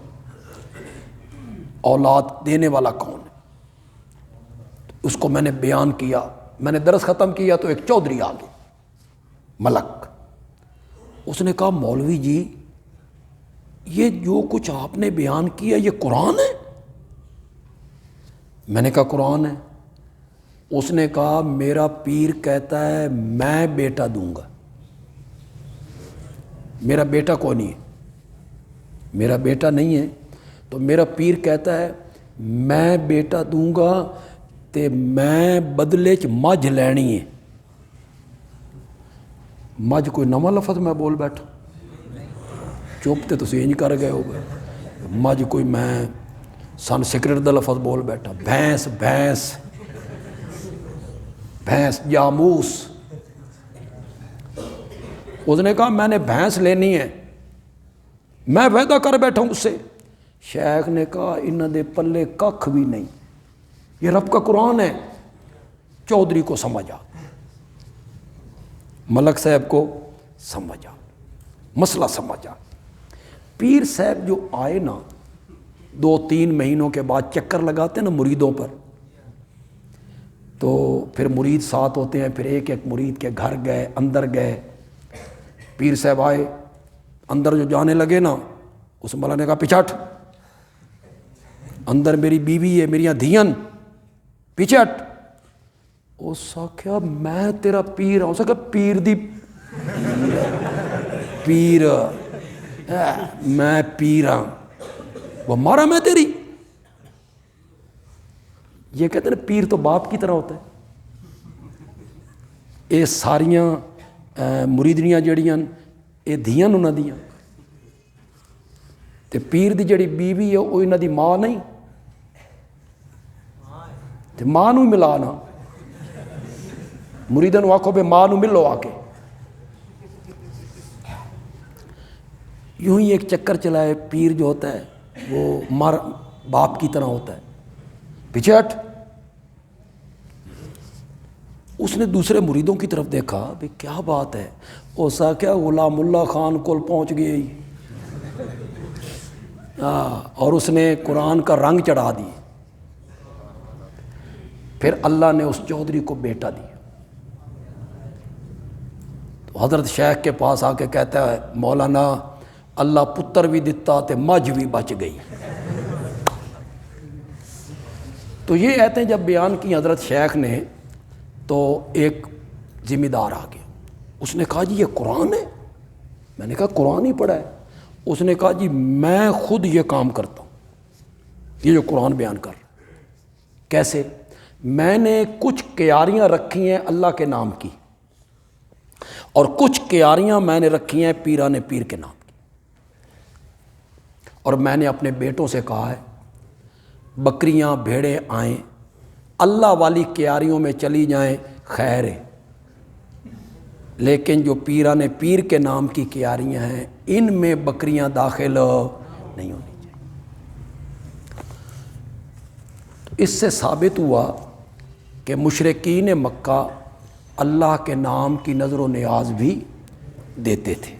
اولاد دینے والا کون ہے؟ اس کو میں نے بیان کیا۔ میں نے درس ختم کیا تو ایک چودھری آ گیا، ملک۔ اس نے کہا مولوی جی یہ جو کچھ آپ نے بیان کیا یہ قرآن ہے؟ میں نے کہا قرآن ہے۔ اس نے کہا میرا پیر کہتا ہے میں بیٹا دوں گا۔ میرا بیٹا کون نہیں ہے، میرا بیٹا نہیں ہے، تو میرا پیر کہتا ہے میں بیٹا دوں گا تے میں بدلے چ مجھ لینی ہے۔ مجھ کوئی نواں لفظ میں بول بیٹھا، چپ تے تسی انج کر گئے ہو گئے۔ مجھ کوئی میں سنسکرت دا لفظ بول بیٹھا، بھینس بھینس بھینس جاموس۔ اس نے کہا میں نے بھینس لینی ہے، میں وعدہ کر بیٹھا ہوں اس سے۔ شیخ نے کہا انہاں دے پلے ککھ بھی نہیں، یہ رب کا قرآن ہے۔ چودھری کو سمجھا، ملک صاحب کو سمجھا، مسئلہ سمجھا۔ پیر صاحب جو آئے نا 2-3 مہینوں کے بعد چکر لگاتے نا مریدوں پر، تو پھر مرید ساتھ ہوتے ہیں، پھر ایک ایک مرید کے گھر گئے، اندر گئے۔ پیر صاحب آئے، اندر جو جانے لگے نا، اس مولا نے کہا پیچھے ہٹ، اندر میری بیوی ہے، میریاں دھیان، پیچھے ہٹ۔ اس آخیا میں تیرا پیر ہوں. اس آخیا پیر دی پیر میں پیر ہوں, وہ مارا میں تیری. یہ کہتے ہیں پیر تو باپ کی طرح ہوتا ہے. یہ ساریاں مریدنیاں جڑیاں یہ دھیاں انہاں دیاں, تے پیر دی جڑی بیوی ہے وہ انہاں دی ماں نہیں, تے ماں نو ملا نا. مریداں نو آکھو بے ماں نو ملو آ کے. یوں ہی ایک چکر چلا ہے, پیر جو ہوتا ہے وہ باپ کی طرح ہوتا ہے. پیچھے ہٹ. اس نے دوسرے مریدوں کی طرف دیکھا بھی کیا بات ہے. اسا کیا غلام اللہ خان کول پہنچ گئی اور اس نے قرآن کا رنگ چڑھا دی. پھر اللہ نے اس چودھری کو بیٹا دیا. تو حضرت شیخ کے پاس آ کے کہتا ہے مولانا اللہ پتر بھی دتا تے مجھ بھی بچ گئی. تو یہ ایتیں جب بیان کی حضرت شیخ نے تو ایک ذمہ دار آ گیا. اس نے کہا جی یہ قرآن ہے. میں نے کہا قرآن ہی پڑھا ہے. اس نے کہا جی میں خود یہ کام کرتا ہوں, یہ جو قرآن بیان کر رہا. کیسے؟ میں نے کچھ کیاریاں رکھی ہیں اللہ کے نام کی, اور کچھ کیاریاں میں نے رکھی ہیں پیران پیر کے نام کی. اور میں نے اپنے بیٹوں سے کہا ہے بکریاں بھیڑیں آئیں اللہ والی کیاریوں میں چلی جائیں خیر ہے, لیکن جو پیران پیر کے نام کی کیاریاں ہیں ان میں بکریاں داخل نہیں ہونی چاہیے. اس سے ثابت ہوا کہ مشرکین مکہ اللہ کے نام کی نظر و نیاز بھی دیتے تھے.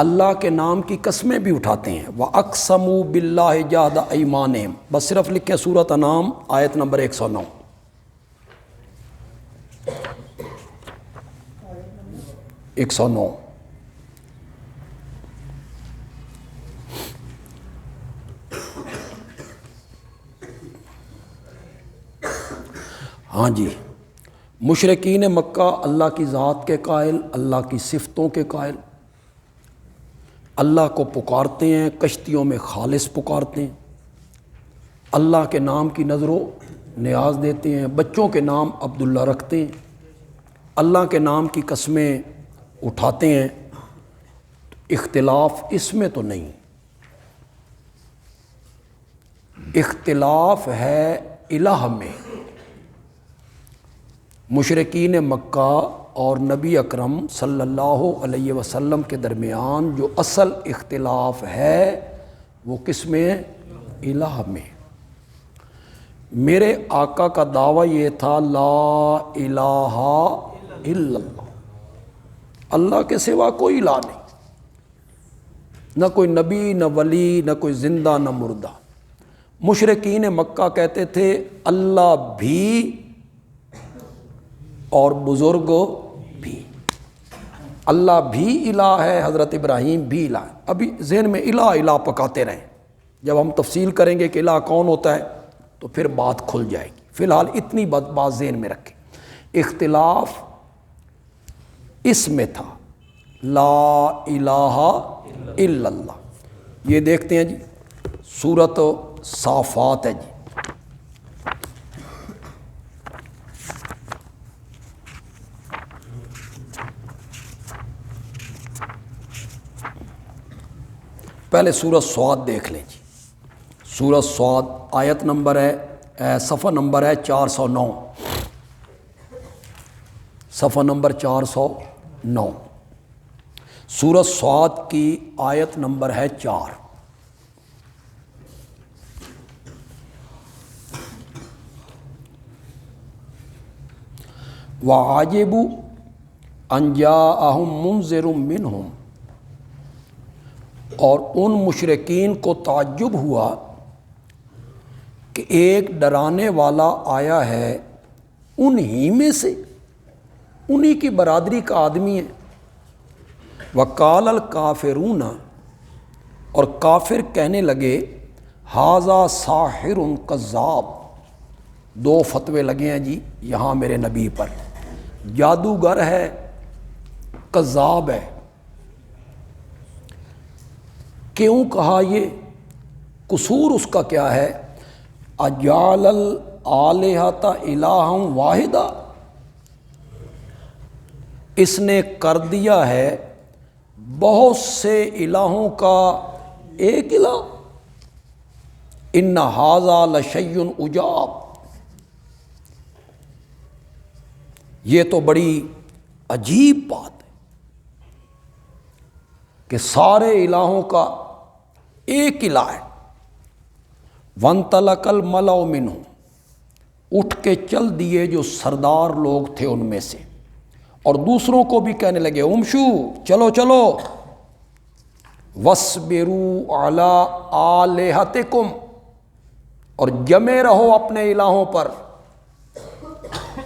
اللہ کے نام کی قسمیں بھی اٹھاتے ہیں. وَأَقْسَمُوا بِاللَّهِ جَهْدَ أَيْمَانِهِمْ, بس صرف لکھیں سورۃ انعام آیت نمبر 109. 109. ہاں جی, مشرکین مکہ اللہ کی ذات کے قائل, اللہ کی صفتوں کے قائل, اللہ کو پکارتے ہیں, کشتیوں میں خالص پکارتے ہیں, اللہ کے نام کی نظر و نیاز دیتے ہیں, بچوں کے نام عبداللہ رکھتے ہیں, اللہ کے نام کی قسمیں اٹھاتے ہیں. اختلاف اس میں تو نہیں, اختلاف ہے الہ میں. مشرکین مکہ اور نبی اکرم صلی اللہ علیہ وسلم کے درمیان جو اصل اختلاف ہے وہ کس میں؟ الہ میں. میرے آقا کا دعویٰ یہ تھا لا الہ الا اللہ, اللہ کے سوا کوئی الہ نہیں, نہ کوئی نبی نہ ولی نہ کوئی زندہ نہ مردہ. مشرکین مکہ کہتے تھے اللہ بھی اور بزرگ بھی, اللہ بھی الہ ہے, حضرت ابراہیم بھی الہ ہے. ابھی ذہن میں الہ الہ پکاتے رہیں, جب ہم تفصیل کریں گے کہ الہ کون ہوتا ہے تو پھر بات کھل جائے گی. فی الحال اتنی بات ذہن میں رکھیں, اختلاف اس میں تھا لا الہ الا اللہ. یہ دیکھتے ہیں جی سورۃ صافات ہے جی, پہلے سورۃ صاد دیکھ لیں جی. سورۃ صاد آیت نمبر ہے صفحہ نمبر ہے 409, صفحہ نمبر 409. سورۃ صاد کی آیت نمبر ہے 4. وَعَجِبُوا أَنْ جَاءَهُمْ مُنذِرٌ مِّنْهُمْ, اور ان مشرکین کو تعجب ہوا کہ ایک ڈرانے والا آیا ہے انہی میں سے, انہی کی برادری کا آدمی ہے. وَقَالَ الْكَافِرُونَ, اور کافر کہنے لگے هَذَا سَاحِرٌ كَذَّابٌ, دو فتوے لگے ہیں جی یہاں میرے نبی پر، جادوگر ہے، کذاب ہے۔ کیوں کہا یہ؟ قصور اس کا کیا ہے؟ اجعل الآلہۃ الہا واحدہ، اس نے کر دیا ہے بہت سے الہوں کا ایک الہ۔ ان ھذا لشیء عجاب، یہ تو بڑی عجیب بات ہے کہ سارے الہوں کا ایک الہ ہے۔ وانطلق الملأ منہم، اٹھ کے چل دیے جو سردار لوگ تھے ان میں سے، اور دوسروں کو بھی کہنے لگے امشو، چلو چلو، وَاصْبِرُوا عَلَىٰ آلِہَتِكُمْ، اور جمے رہو اپنے الہوں پر۔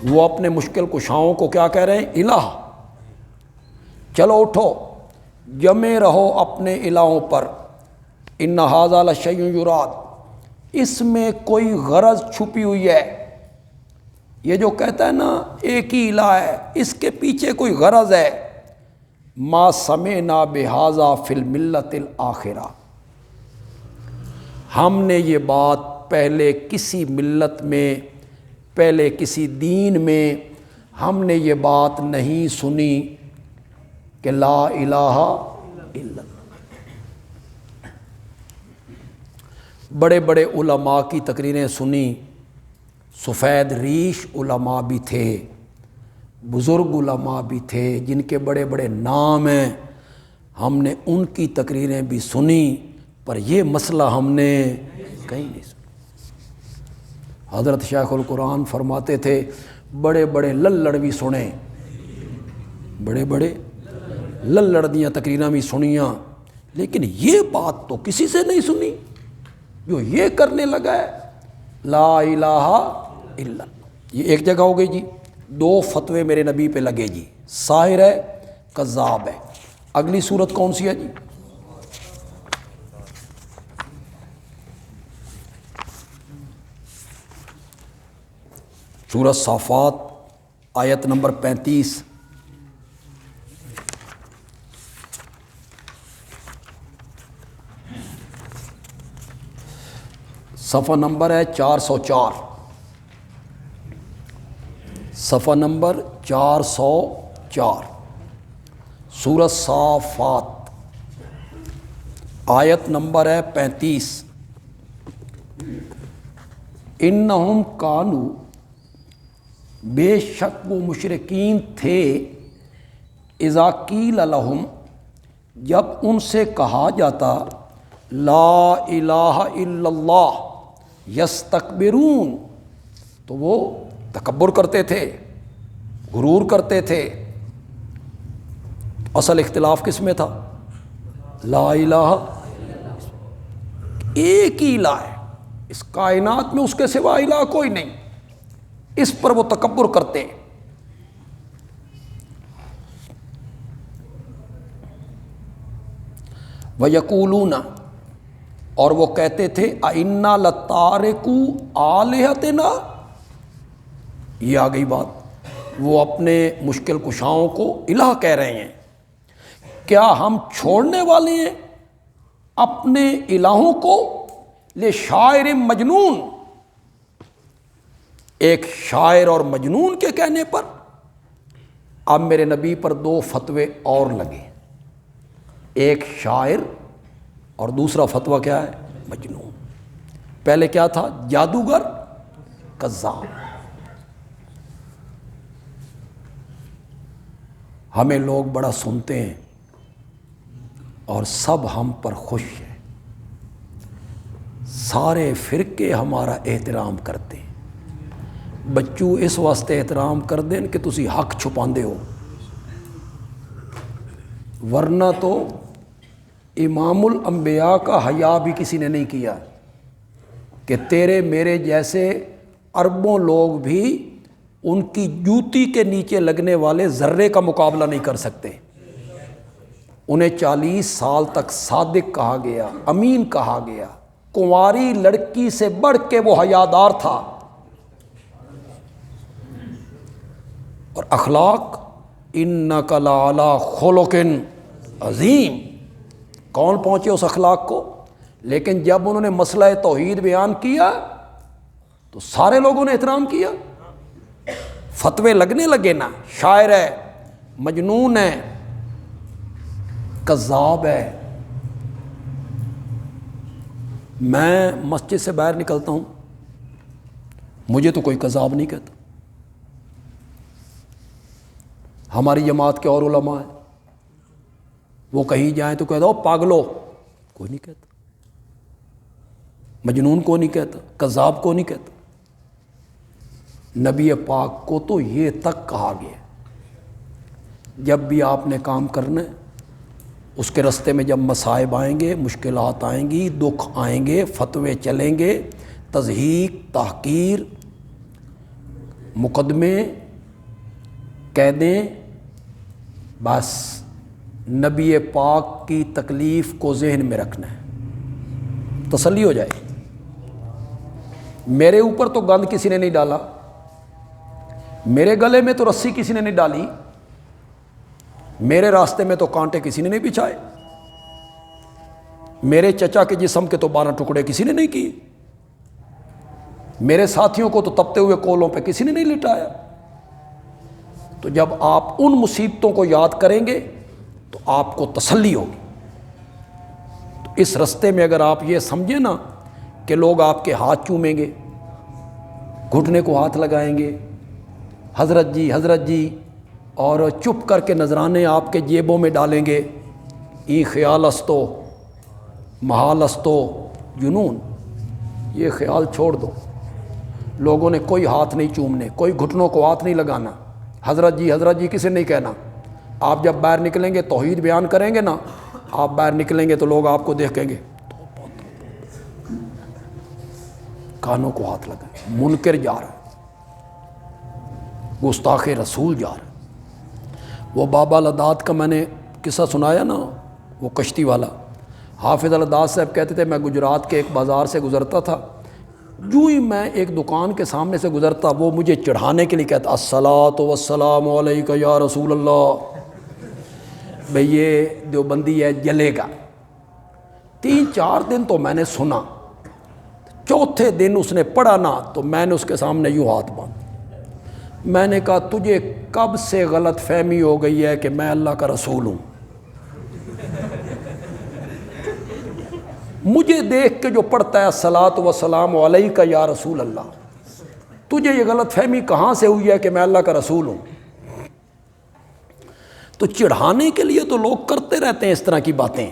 وہ اپنے مشکل کشاؤں کو کیا کہہ رہے ہیں؟ الہ۔ چلو اٹھو، جمے رہو اپنے الہوں پر۔ ان ھذا لشیء یراد، اس میں کوئی غرض چھپی ہوئی ہے۔ یہ جو کہتا ہے نا ایک ہی الہ ہے، اس کے پیچھے کوئی غرض ہے۔ ما سمعنا بہذا فی الملۃ الآخرہ، ہم نے یہ بات پہلے کسی ملت میں، پہلے کسی دین میں ہم نے یہ بات نہیں سنی کہ لا الہ الا اللہ۔ بڑے بڑے علماء کی تقریریں سنی، سفید ریش علماء بھی تھے، بزرگ علماء بھی تھے جن کے بڑے بڑے نام ہیں، ہم نے ان کی تقریریں بھی سنی، پر یہ مسئلہ ہم نے کہیں نہیں سنا۔ حضرت شیخ القرآن فرماتے تھے بڑے بڑے للڑ بھی سنے، بڑے بڑے للڑ دیاں تقریراں بھی سنیاں، لیکن یہ بات تو کسی سے نہیں سنی جو یہ کرنے لگا ہے لا الہ الا اللہ۔ یہ ایک جگہ ہو گئی جی، دو فتوے میرے نبی پہ لگے جی، ساحر ہے، کذاب ہے۔ اگلی صورت کون سی ہے جی؟ سورۃ صافات آیت نمبر 35۔ صفحہ نمبر ہے 404، صفحہ نمبر 404، سورۃ صافات آیت نمبر ہے 35۔ انہم کانوا، بے شک وہ مشرکین تھے، اذا قیل لہم، جب ان سے کہا جاتا لا الہ الا اللہ، یستکبرون، تو وہ تکبر کرتے تھے، غرور کرتے تھے۔ اصل اختلاف کس میں تھا؟ لا الہ، ایک ہی الہ ہے اس کائنات میں، اس کے سوا الہ کوئی نہیں، اس پر وہ تکبر کرتے۔ وَيَقُولُونَ، اور وہ کہتے تھے اَإِنَّا لَتَارِكُو آلِهَتِنَا، یہ آ گئی بات، وہ اپنے مشکل کشاؤں کو الہ کہہ رہے ہیں، کیا ہم چھوڑنے والے ہیں اپنے الہوں کو لشاعر مجنون، ایک شاعر اور مجنون کے کہنے پر۔ اب میرے نبی پر دو فتوے اور لگے، ایک شاعر اور دوسرا فتویٰ کیا ہے؟ مجنون۔ پہلے کیا تھا؟ جادوگر، کذاب۔ ہمیں لوگ بڑا سنتے ہیں اور سب ہم پر خوش ہیں، سارے فرقے ہمارا احترام کرتے ہیں۔ بچوں اس واسطے احترام کر دیں کہ تسی حق چھپاندے ہو، ورنہ تو امام الانبیاء کا حیا بھی کسی نے نہیں کیا کہ تیرے میرے جیسے اربوں لوگ بھی ان کی جوتی کے نیچے لگنے والے ذرے کا مقابلہ نہیں کر سکتے۔ انہیں 40 سال تک صادق کہا گیا، امین کہا گیا، کنواری لڑکی سے بڑھ کے وہ حیادار تھا، اور اخلاق انک لعلی خلق عظیم، کون پہنچے اس اخلاق کو؟ لیکن جب انہوں نے مسئلہ توحید بیان کیا تو سارے لوگوں نے احترام کیا، فتوے لگنے لگے نا، شاعر ہے، مجنون ہے، کذاب ہے۔ میں مسجد سے باہر نکلتا ہوں، مجھے تو کوئی کذاب نہیں کہتا، ہماری جماعت کے اور علماء ہیں وہ کہیں جائیں تو کہتا ہو پاگلو، کوئی نہیں کہتا، مجنون کو نہیں کہتا، کذاب کو نہیں کہتا۔ نبی پاک کو تو یہ تک کہا گیا جب بھی آپ نے کام کرنا ہے، اس کے راستے میں جب مصائب آئیں گے، مشکلات آئیں گی، دکھ آئیں گے، فتوے چلیں گے، تضحیق، تحقیر، مقدمے، قیدیں، بس نبی پاک کی تکلیف کو ذہن میں رکھنا ہے، تسلی ہو جائے۔ میرے اوپر تو گند کسی نے نہیں ڈالا، میرے گلے میں تو رسی کسی نے نہیں ڈالی، میرے راستے میں تو کانٹے کسی نے نہیں بچھائے، میرے چچا کے جسم کے تو 12 ٹکڑے کسی نے نہیں کیے، میرے ساتھیوں کو تو تپتے ہوئے کولوں پہ کسی نے نہیں لٹایا۔ تو جب آپ ان مصیبتوں کو یاد کریں گے تو آپ کو تسلی ہوگی۔ تو اس رستے میں اگر آپ یہ سمجھیں نا کہ لوگ آپ کے ہاتھ چومیں گے، گھٹنے کو ہاتھ لگائیں گے، حضرت جی، اور چپ کر کے نذرانے آپ کے جیبوں میں ڈالیں گے، ای خیال استو محال استو جنون، یہ خیال چھوڑ دو۔ لوگوں نے کوئی ہاتھ نہیں چومنے، کوئی گھٹنوں کو ہاتھ نہیں لگانا، حضرت جی کسے نہیں کہنا۔ آپ جب باہر نکلیں گے توحید بیان کریں گے نا، آپ باہر نکلیں گے تو لوگ آپ کو دیکھیں گے، کانوں کو ہاتھ لگائیں، منکر جا رہا ہے، گستاخ رسول جا رہا ہے۔ وہ بابا لداد کا میں نے قصہ سنایا نا، وہ کشتی والا، حافظ لداد صاحب کہتے تھے میں گجرات کے ایک بازار سے گزرتا تھا، جو ہی میں ایک دکان کے سامنے سے گزرتا وہ مجھے چڑھانے کے لیے کہتا الصلاۃ والسلام علیک یا رسول اللہ، بھئی یہ دیوبندی ہے جلے گا۔ 3-4 دن تو میں نے سنا، چوتھے دن اس نے پڑھا نا تو میں نے اس کے سامنے یوں ہاتھ باندھ، میں نے کہا تجھے کب سے غلط فہمی ہو گئی ہے کہ میں اللہ کا رسول ہوں؟ مجھے دیکھ کے جو پڑھتا ہے الصلاۃ والسلام علیک یا رسول اللہ، تجھے یہ غلط فہمی کہاں سے ہوئی ہے کہ میں اللہ کا رسول ہوں؟ تو چڑھانے کے لیے تو لوگ کرتے رہتے ہیں اس طرح کی باتیں،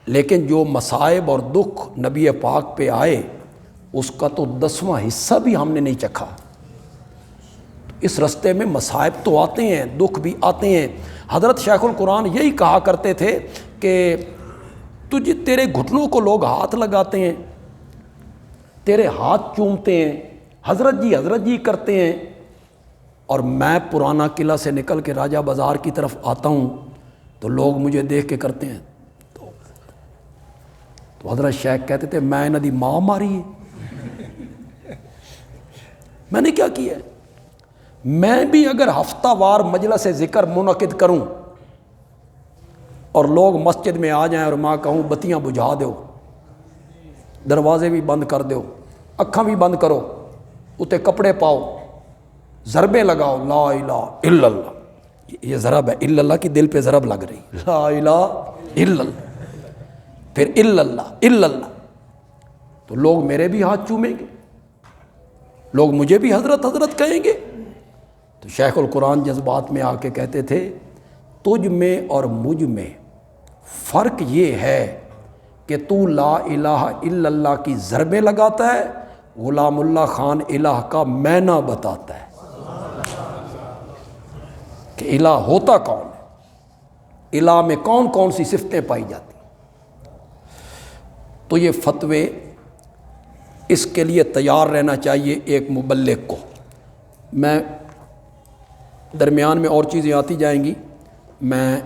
لیکن جو مصائب اور دکھ نبی پاک پہ آئے اس کا تو 10واں حصہ بھی ہم نے نہیں چکھا۔ اس رستے میں مصائب تو آتے ہیں، دکھ بھی آتے ہیں۔ حضرت شیخ القرآن یہی کہا کرتے تھے کہ تیرے گھٹنوں کو لوگ ہاتھ لگاتے ہیں، تیرے ہاتھ چومتے ہیں، حضرت جی کرتے ہیں، اور میں پرانا قلعہ سے نکل کے راجہ بازار کی طرف آتا ہوں تو لوگ مجھے دیکھ کے کرتے ہیں۔ تو حضرت شیخ کہتے تھے میں انہاں دی ماں ماری ہے، میں نے کیا کیا ہے؟ میں بھی اگر ہفتہ وار مجلس ذکر منعقد کروں اور لوگ مسجد میں آ جائیں اور میں کہوں بتیاں بجھا دو، دروازے بھی بند کر دو، اکھاں بھی بند کرو، اتے کپڑے پاؤ، ضربیں لگاؤ، لا الہ الا اللہ، یہ ضرب ہے، الا اللہ کی دل پہ ضرب لگ رہی، لا الہ الا اللہ، پھر الا اللہ، تو لوگ میرے بھی ہاتھ چومیں گے، لوگ مجھے بھی حضرت کہیں گے۔ تو شیخ القرآن جذبات میں آ کے کہتے تھے تجھ میں اور مجھ میں فرق یہ ہے کہ تو لا الہ الا اللہ کی ضربیں لگاتا ہے، غلام اللہ خان الہ کا معنی بتاتا ہے کہ الہ ہوتا کون ہے، الہ میں کون کون سی صفتیں پائی جاتی ہیں۔ تو یہ فتوے اس کے لیے تیار رہنا چاہیے ایک مبلغ کو۔ میں درمیان میں اور چیزیں آتی جائیں گی، میں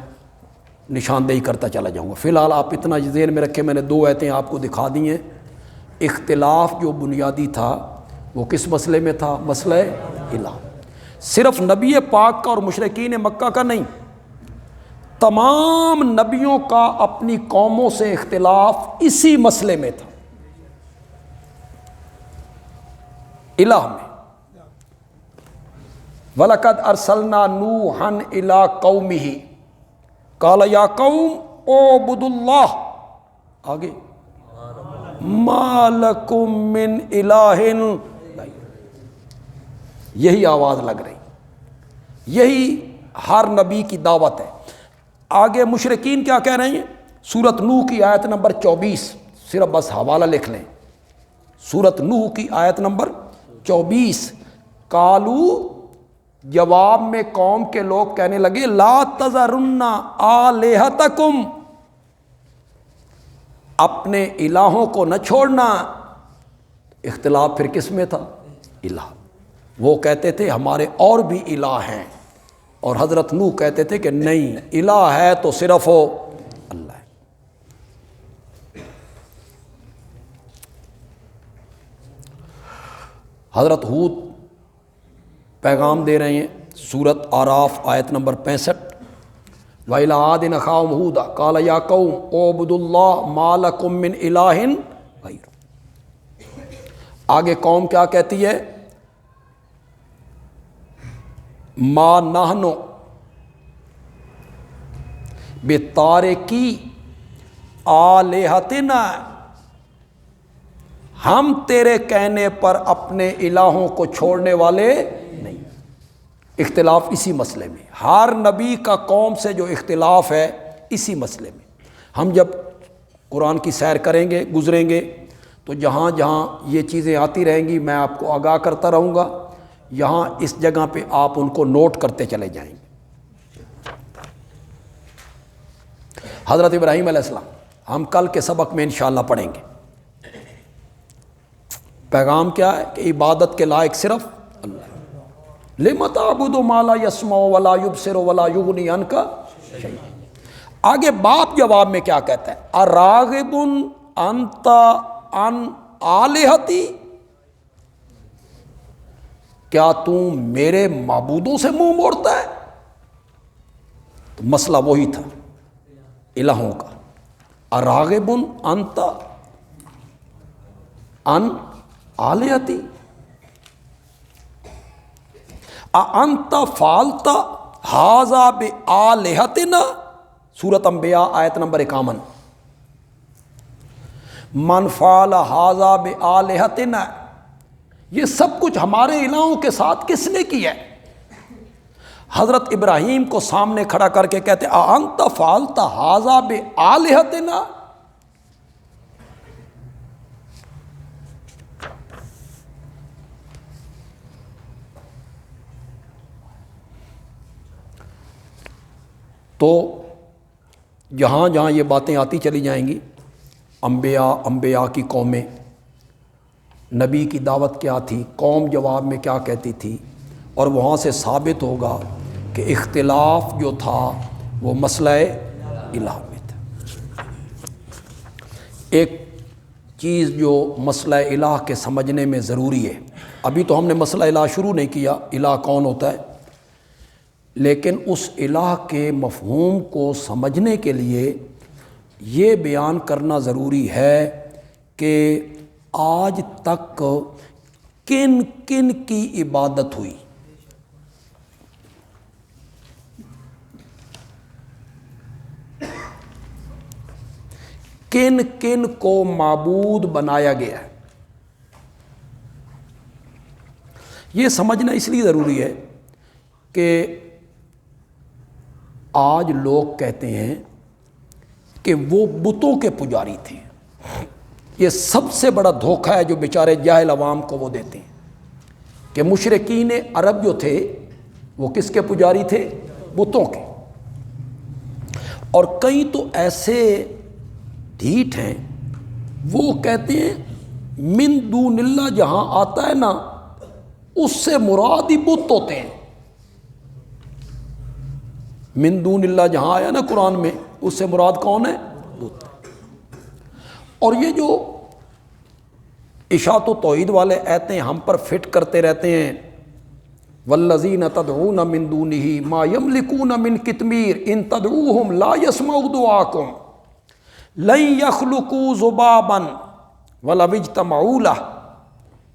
نشاندہی کرتا چلا جاؤں گا۔ فی الحال آپ اتنا ذہن میں رکھیں، میں نے 2 آیتیں آپ کو دکھا دی ہیں۔ اختلاف جو بنیادی تھا وہ کس مسئلے میں تھا؟ مسئلہ الہ۔ صرف نبی پاک کا اور مشرکین مکہ کا نہیں، تمام نبیوں کا اپنی قوموں سے اختلاف اسی مسئلے میں تھا، الہ میں۔ وَلَقَدْ أَرْسَلْنَا نُوحًا إِلَىٰ قَوْمِهِ قَالَ يَا قَوْمِ اعْبُدُوا اللَّهَ، آگے مَا لَكُم مِّنْ إِلَٰهٍ غَيْرُهُ، یہی آواز لگ رہی، یہی ہر نبی کی دعوت ہے۔ آگے مشرکین کیا کہہ رہے ہیں؟ سورۃ نوح کی آیت نمبر 24، صرف بس حوالہ لکھ لیں، سورۃ نوح کی آیت نمبر 24۔ قالو، جواب میں قوم کے لوگ کہنے لگے، لا تذرن آلہتکم، اپنے الہوں کو نہ چھوڑنا۔ اختلاف پھر کس میں تھا؟ الہ۔ وہ کہتے تھے ہمارے اور بھی الہ ہیں، اور حضرت نوح کہتے تھے کہ نہیں، الہ ہے تو صرف ہو اللہ ہے۔ حضرت ہود پیغام دے رہے ہیں، سورۃ آراف آیت نمبر 65، وَإِلَىٰ عَادٍ أَخَاهُمْ هُودًا قَالَ يَا قَوْمِ اعْبُدُوا اللَّهَ مَا لَكُم مِّنْ إِلَٰهٍ غَيْرُهُ۔ آگے قوم کیا کہتی ہے؟ مَا نَحْنُ بِتَارِكِي آلِهَتِنَا، ہم تیرے کہنے پر اپنے الہوں کو چھوڑنے والے نہیں۔ اختلاف اسی مسئلے میں، ہر نبی کا قوم سے جو اختلاف ہے اسی مسئلے میں۔ ہم جب قرآن کی سیر کریں گے، گزریں گے، تو جہاں جہاں یہ چیزیں آتی رہیں گی میں آپ کو آگاہ کرتا رہوں گا، یہاں اس جگہ پہ آپ ان کو نوٹ کرتے چلے جائیں گے۔ حضرت ابراہیم علیہ السلام ہم کل کے سبق میں انشاءاللہ پڑھیں گے۔ پیغام کیا ہے کہ عبادت کے لائق صرف اللہ۔ لِمَ تَعْبُدُ مَا لَا يَسْمَعُ وَلَا يُبْصِرُ وَلَا يُغْنِي عَنْكَ شَيْئًا۔ آگے باپ جواب میں کیا کہتا ہے؟ اَرَاغِبٌ أَنْتَ عَنْ آلِہَتِی، کیا تم میرے معبودوں سے منہ موڑتا ہے؟ تو مسئلہ وہی تھا الہوں کا۔ اَرَاغِبٌ أَنْتَ عَنْ آلِہَتِی اَأَنْتَ فَعَلْتَ هَٰذَا بِآلِہَتِنَا، سورۃ انبیاء آیت نمبر 51۔ مَنْ فَعَلَ هَٰذَا بِآلِہَتِنَا، یہ سب کچھ ہمارے الہوں کے ساتھ کس نے کیا ہے؟ حضرت ابراہیم کو سامنے کھڑا کر کے کہتے اَأَنْتَ فَعَلْتَ هَٰذَا بِآلِہَتِنَا، تو جہاں جہاں یہ باتیں آتی چلی جائیں گی، انبیاء کی قومیں، نبی کی دعوت کیا تھی، قوم جواب میں کیا کہتی تھی، اور وہاں سے ثابت ہوگا کہ اختلاف جو تھا وہ مسئلہ الہ میں تھا۔ ایک چیز جو مسئلہ الہ کے سمجھنے میں ضروری ہے، ابھی تو ہم نے مسئلہ الہ شروع نہیں کیا، الہ کون ہوتا ہے، لیکن اس الہ کے مفہوم کو سمجھنے کے لیے یہ بیان کرنا ضروری ہے کہ آج تک کن کن کی عبادت ہوئی۔ کن کن کو معبود بنایا گیا ہے۔ یہ سمجھنا اس لیے ضروری ہے کہ آج لوگ کہتے ہیں کہ وہ بتوں کے پجاری تھے۔ یہ سب سے بڑا دھوکہ ہے جو بیچارے جاہل عوام کو وہ دیتے ہیں کہ مشرکین عرب جو تھے وہ کس کے پجاری تھے؟ بتوں کے۔ اور کئی تو ایسے ڈھیٹ ہیں وہ کہتے ہیں من دون اللہ جہاں آتا ہے نا اس سے مراد ہی بت ہوتے ہیں۔ من دون اللہ جہاں آیا نا قرآن میں اس سے مراد کون ہے؟ بت۔ اور یہ جو اشاعت و توحید والے ایتیں ہم پر فٹ کرتے رہتے ہیں والذین تدعون من دونہ ما یملکون من قطمیر ان تدعوہم لا یسمعوا دعاکم لن یخلقوا ذبابا ولو اجتمعوا لہ.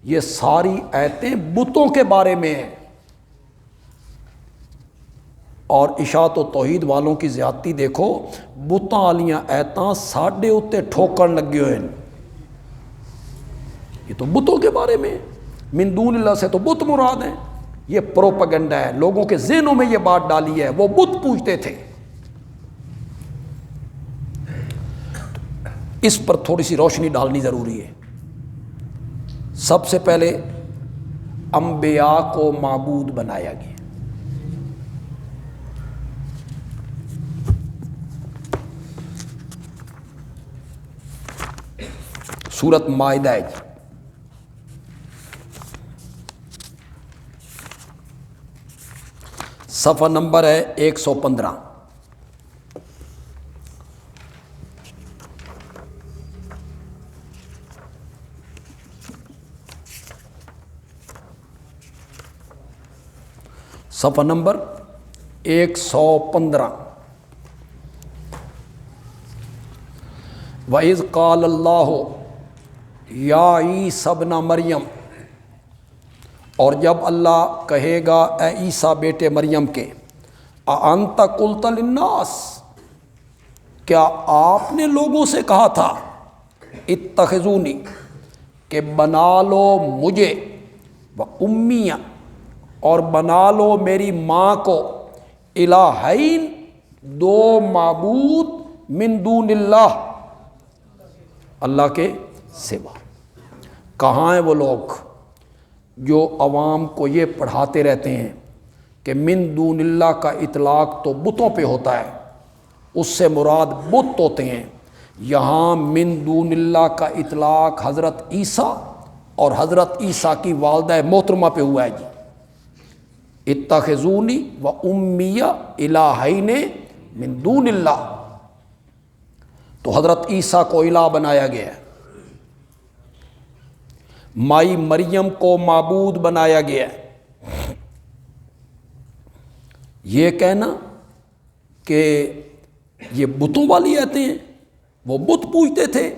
یہ ساری آیتیں بتوں کے بارے میں ہیں. اور اشاعت و توحید والوں کی زیادتی دیکھو، بتاں والیاں ایتاں ساڈے اتے ٹھوکن لگے ہوئے ہیں. یہ تو بتوں کے بارے میں، من دون اللہ سے تو بت مراد ہیں. یہ پروپیگنڈا ہے، لوگوں کے ذہنوں میں یہ بات ڈالی ہے. وہ بت پوجتے تھے. اس پر تھوڑی سی روشنی ڈالنی ضروری ہے. سب سے پہلے انبیاء کو معبود بنایا گیا. سورۃ مائدہ ہے جی. صفحہ نمبر ہے 115. صفحہ نمبر 115. وَإِذْ قَالَ اللَّهُ يَا عِيسَى ابْنَ مریم، اور جب اللہ کہے گا اے عیسیٰ بیٹے مریم کے، اَأَنْتَ قُلْتَ لِلنَّاسِ، کیا آپ نے لوگوں سے کہا تھا، اتخذونی، کہ بنا لو مجھے، وَأُمِّيَ، اور بنا لو میری ماں کو، الہین، دو معبود، من دون اللہ، اللہ کے سوا. کہاں ہیں وہ لوگ جو عوام کو یہ پڑھاتے رہتے ہیں کہ من دون اللہ کا اطلاق تو بتوں پہ ہوتا ہے، اس سے مراد بت ہوتے ہیں. یہاں من دون اللہ کا اطلاق حضرت عیسیٰ اور حضرت عیسیٰ کی والدہ محترمہ پہ ہوا ہے جی. اتخذونی و امی الہین من دون اللہ، تو حضرت عیسیٰ کو الہ بنایا گیا ہے، مائی مریم کو معبود بنایا گیا ہے. یہ کہنا کہ یہ بتوں والی آیتیں ہیں، وہ بت پوجتے تھے،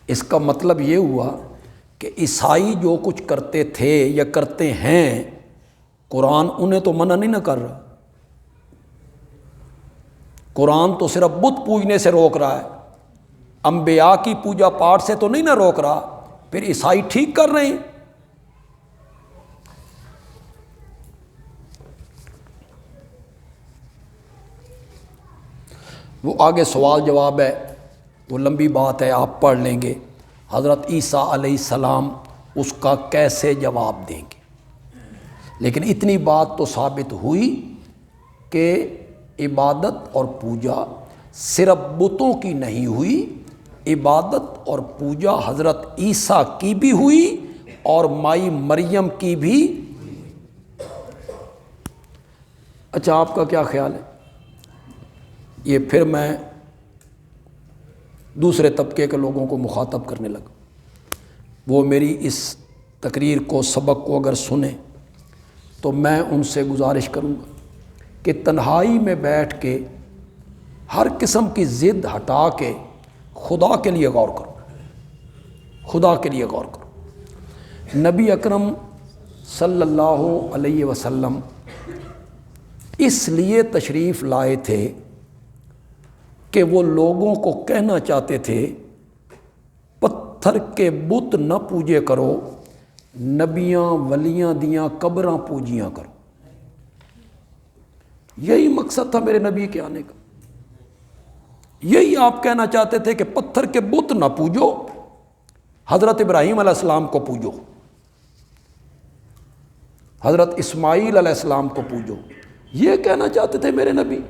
اس کا مطلب یہ ہوا کہ عیسائی جو کچھ کرتے تھے یا کرتے ہیں، قرآن انہیں تو منع نہیں نہ کر رہا. قرآن تو صرف بت پوجنے سے روک رہا ہے، انبیاء کی پوجا پاٹ سے تو نہیں نہ روک رہا. پھر عیسائی ٹھیک کر رہے ہیں. وہ آگے سوال جواب ہے، وہ لمبی بات ہے، آپ پڑھ لیں گے. حضرت عیسیٰ علیہ السلام اس کا کیسے جواب دیں گے. لیکن اتنی بات تو ثابت ہوئی کہ عبادت اور پوجا صرف بتوں کی نہیں ہوئی، عبادت اور پوجا حضرت عیسیٰ کی بھی ہوئی اور مائی مریم کی بھی. اچھا، آپ کا کیا خیال ہے؟ یہ پھر میں دوسرے طبقے کے لوگوں کو مخاطب کرنے لگا. وہ میری اس تقریر کو، سبق کو اگر سنیں تو میں ان سے گزارش کروں گا کہ تنہائی میں بیٹھ کے ہر قسم کی ضد ہٹا کے خدا کے لیے غور کرو، خدا کے لیے غور کرو. نبی اکرم صلی اللہ علیہ وسلم اس لیے تشریف لائے تھے کہ وہ لوگوں کو کہنا چاہتے تھے پتھر کے بت نہ پوجے کرو، نبیاں ولیاں دیاں قبراں پوجیاں کرو. یہی مقصد تھا میرے نبی کے آنے کا. یہی آپ کہنا چاہتے تھے کہ پتھر کے بت نہ پوجو، حضرت ابراہیم علیہ السلام کو پوجو، حضرت اسماعیل علیہ السلام کو پوجو. یہ کہنا چاہتے تھے میرے نبی.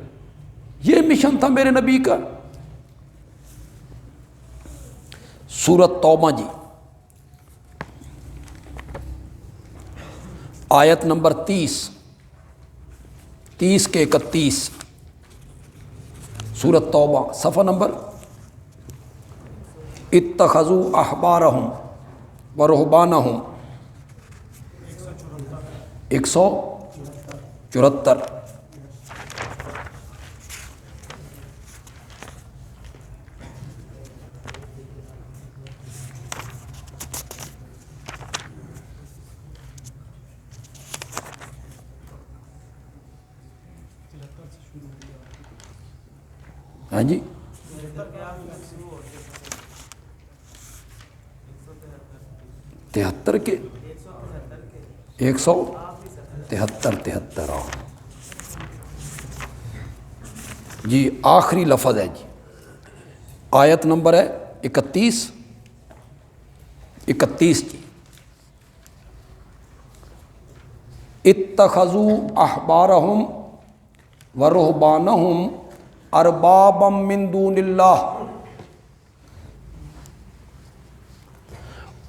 یہ مشن تھا میرے نبی کا. سورۃ توبہ جی، آیت نمبر 30 کے 31. سورۃ توبہ صفحہ نمبر. اتخذوا احبارہم ورہبانہم 174. ہاں جی، 73 کے 173 جی آخری لفظ ہے جی، آیت نمبر ہے 31 جی۔ اتخذوا احبارہم ورہبانہم اربابا من دون اللہ،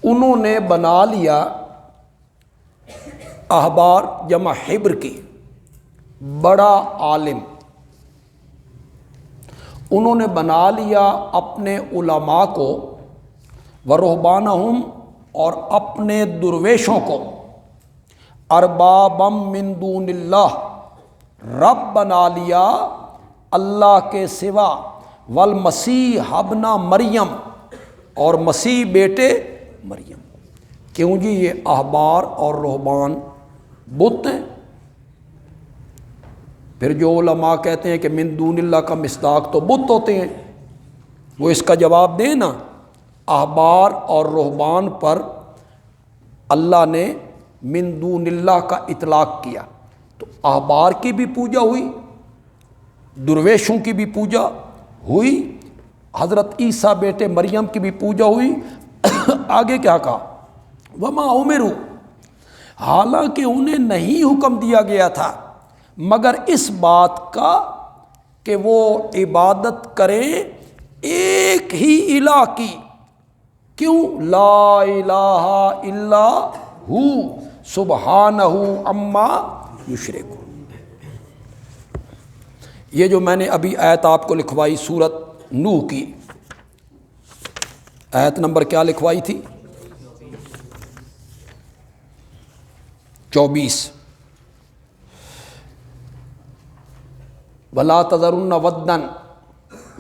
انہوں نے بنا لیا احبار جمع حبر کی، بڑا عالم، انہوں نے بنا لیا اپنے علماء کو، ورہبانہم اور اپنے درویشوں کو، اربابا من دون اللہ، رب بنا لیا اللہ کے سوا، والمسیح ابن مریم، اور مسیح بیٹے مریم۔ کیوں جی؟ یہ احبار اور رہبان بت ہیں۔ پھر جو علماء کہتے ہیں کہ من دون اللہ کا مصداق تو بت ہوتے ہیں، وہ اس کا جواب دیں نا۔ احبار اور رہبان پر اللہ نے من دون اللہ کا اطلاق کیا، تو احبار کی بھی پوجا ہوئی، درویشوں کی بھی پوجا ہوئی، حضرت عیسیٰ بیٹے مریم کی بھی پوجا ہوئی۔ آگے کیا کہا؟ وما امروا، حالانکہ انہیں نہیں حکم دیا گیا تھا مگر اس بات کا کہ وہ عبادت کریں ایک ہی الہ کی۔ کیوں؟ لا الہ الا ہو سبحانہ عما یشرکون۔ یہ جو میں نے ابھی آیت آپ کو لکھوائی سورت نوح کی، آیت نمبر کیا لکھوائی تھی؟ 24۔ ولا تذرن ودن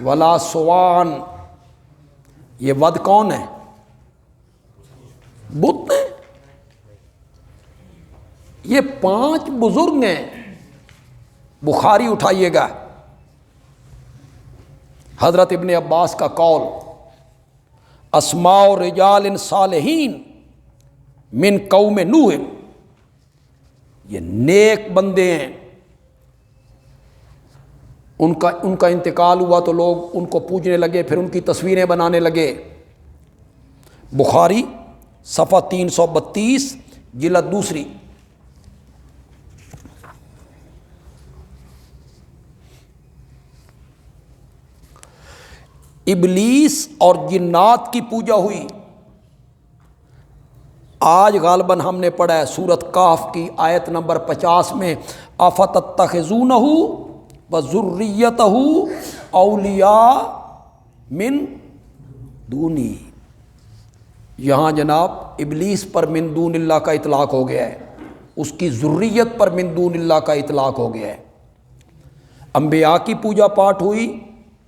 ولا سواعا، یہ ود کون ہے؟ بت ہیں۔ یہ 5 بزرگ ہیں، بخاری اٹھائیے گا، حضرت ابن عباس کا قول، اسماء رجال صالحین من قوم نوح، یہ نیک بندے ہیں، ان کا انتقال ہوا تو لوگ ان کو پوجنے لگے، پھر ان کی تصویریں بنانے لگے۔ بخاری صفحہ 332 جلد 2۔ ابلیس اور جنات کی پوجا ہوئی۔ آج غالباً ہم نے پڑھا ہے سورت کاف کی آیت نمبر 50 میں، افتتخذونہ وذریتہ اولیاء من دونی۔ یہاں جناب ابلیس پر من دون اللہ کا اطلاق ہو گیا ہے، اس کی ذریت پر من دون اللہ کا اطلاق ہو گیا ہے۔ انبیاء کی پوجا پاٹ ہوئی،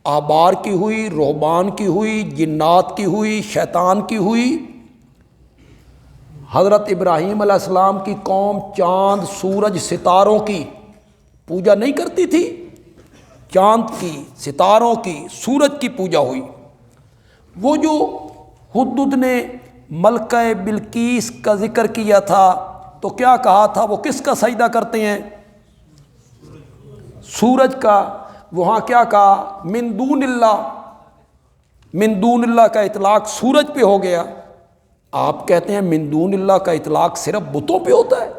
احبار کی ہوئی، رہبان کی ہوئی، جنات کی ہوئی، شیطان کی ہوئی۔ حضرت ابراہیم علیہ السلام کی قوم چاند، سورج، ستاروں کی پوجا نہیں کرتی تھی، چاند کی، ستاروں کی، سورج کی پوجا ہوئی۔ وہ جو ہدہد نے ملکہ بلقیس کا ذکر کیا تھا تو کیا کہا تھا؟ وہ کس کا سجدہ کرتے ہیں؟ سورج کا۔ وہاں کیا کہا؟ من دون اللہ، من دون اللہ کا اطلاق سورج پہ ہو گیا۔ آپ کہتے ہیں من دون اللہ کا اطلاق صرف بتوں پہ ہوتا ہے؟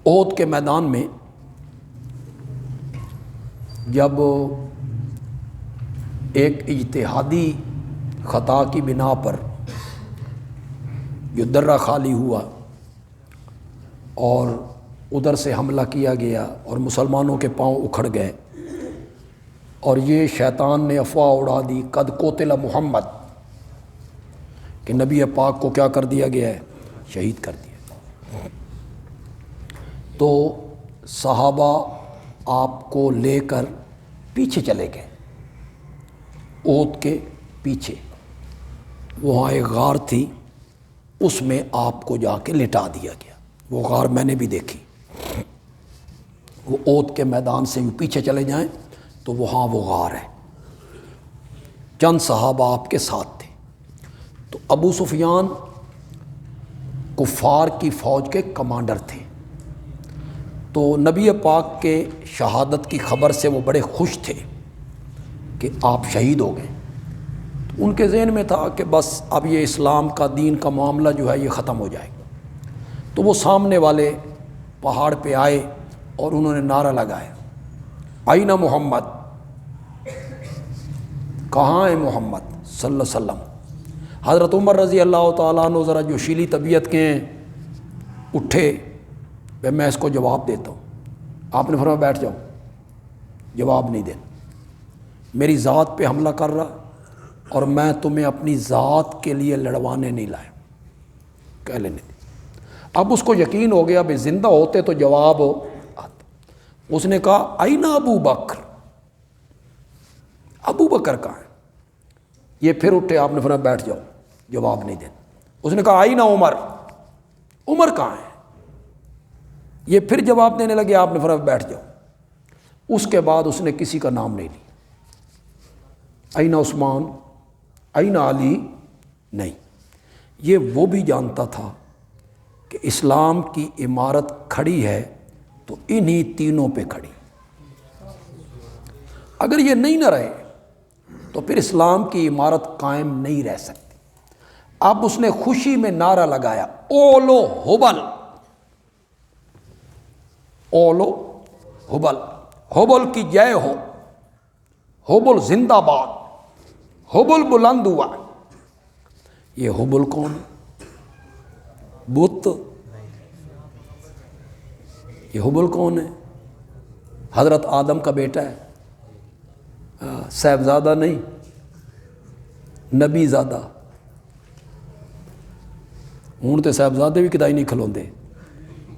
احد کے میدان میں جب ایک اجتہادی خطا کی بنا پر جو درہ خالی ہوا اور ادھر سے حملہ کیا گیا اور مسلمانوں کے پاؤں اکھڑ گئے اور یہ شیطان نے افواہ اڑا دی قد قتل محمد کہ نبی پاک کو کیا کر دیا گیا ہے، شہید کر دیا۔ تو صحابہ آپ کو لے کر پیچھے چلے گئے، احد کے پیچھے وہاں ایک غار تھی، اس میں آپ کو جا کے لٹا دیا گیا۔ وہ غار میں نے بھی دیکھی، وہ احد کے میدان سے یوں پیچھے چلے جائیں تو وہاں وہ غار ہے۔ چند صحابہ آپ کے ساتھ تھے۔ تو ابو سفیان کفار کی فوج کے کمانڈر تھے، تو نبی پاک کے شہادت کی خبر سے وہ بڑے خوش تھے کہ آپ شہید ہو گئے۔ تو ان کے ذہن میں تھا کہ بس اب یہ اسلام کا دین کا معاملہ جو ہے یہ ختم ہو جائے گا۔ تو وہ سامنے والے پہاڑ پہ آئے اور انہوں نے نعرہ لگایا، آئین محمد، کہاں ہے محمد صلی اللہ علیہ وسلم۔ حضرت عمر رضی اللہ تعالیٰ عنہ ذرا جوشیلی طبیعت کے ہیں، اٹھے، میں اس کو جواب دیتا ہوں۔ آپ نے فرمایا بیٹھ جاؤ، جواب نہیں دینا، میری ذات پہ حملہ کر رہا اور میں تمہیں اپنی ذات کے لیے لڑوانے نہیں لایا، کہہ لینے دیں۔ اب اس کو یقین ہو گیا بھائی زندہ ہوتے تو جواب آتا۔ اس نے کہا آئین ابو بکر، ابو بکر کہاں ہے؟ یہ پھر اٹھے، آپ نے فرمایا بیٹھ جاؤ، جواب نہیں دینا۔ اس نے کہا آئین عمر، عمر کہاں ہے؟ یہ پھر جواب دینے لگے، آپ نے فرمایا بیٹھ جاؤ۔ اس کے بعد اس نے کسی کا نام نہیں لیا، آئین عثمان، آئین علی، نہیں۔ یہ وہ بھی جانتا تھا کہ اسلام کی عمارت کھڑی ہے تو انہی تینوں پہ کھڑی، اگر یہ نہیں نہ رہے تو پھر اسلام کی عمارت قائم نہیں رہ سکتی۔ اب اس نے خوشی میں نعرہ لگایا، اولو حبل، اولو حبل، حبل کی جے ہو، حبل زندہ باد، حبل بلند ہوا۔ یہ حبل کون ہے؟ بت؟ یہ حبل کون ہے؟ حضرت آدم کا بیٹا ہے، صاحبزادہ نہیں، نبی زادہ۔ ہوں تو صاحبزادے بھی کدائی نہیں کھلوندے،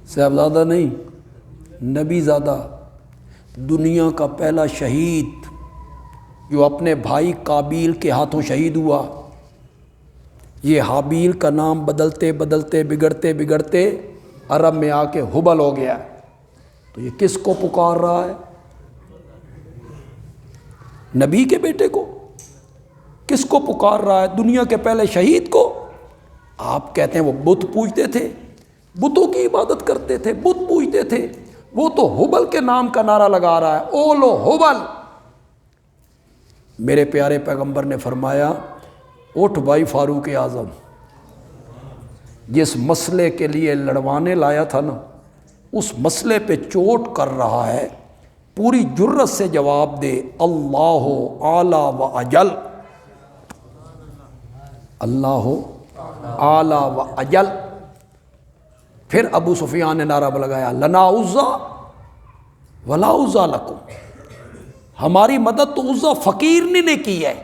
صاحبزادہ نہیں، نبی زادہ، دنیا کا پہلا شہید جو اپنے بھائی قابیل کے ہاتھوں شہید ہوا۔ یہ حابیل کا نام بدلتے بدلتے بگڑتے بگڑتے عرب میں آ کے حبل ہو گیا۔ تو یہ کس کو پکار رہا ہے؟ نبی کے بیٹے کو؟ کس کو پکار رہا ہے؟ دنیا کے پہلے شہید کو۔ آپ کہتے ہیں وہ بت پوجتے تھے، بتوں کی عبادت کرتے تھے، بت پوجتے تھے، وہ تو حبل کے نام کا نعرہ لگا رہا ہے، اولو حبل۔ میرے پیارے پیغمبر نے فرمایا اٹھ بھائی فاروق اعظم، جس مسئلے کے لیے لڑوانے لایا تھا نا، اس مسئلے پہ چوٹ کر رہا ہے، پوری جرت سے جواب دے، اللہ اعلیٰ و اجل، اللہ اعلیٰ و اجل۔ پھر ابو سفیان نے نعرہ لگایا، لنا عزا ولا عزا لکم، ہماری مدد تو عزا فقیر نے کی ہے۔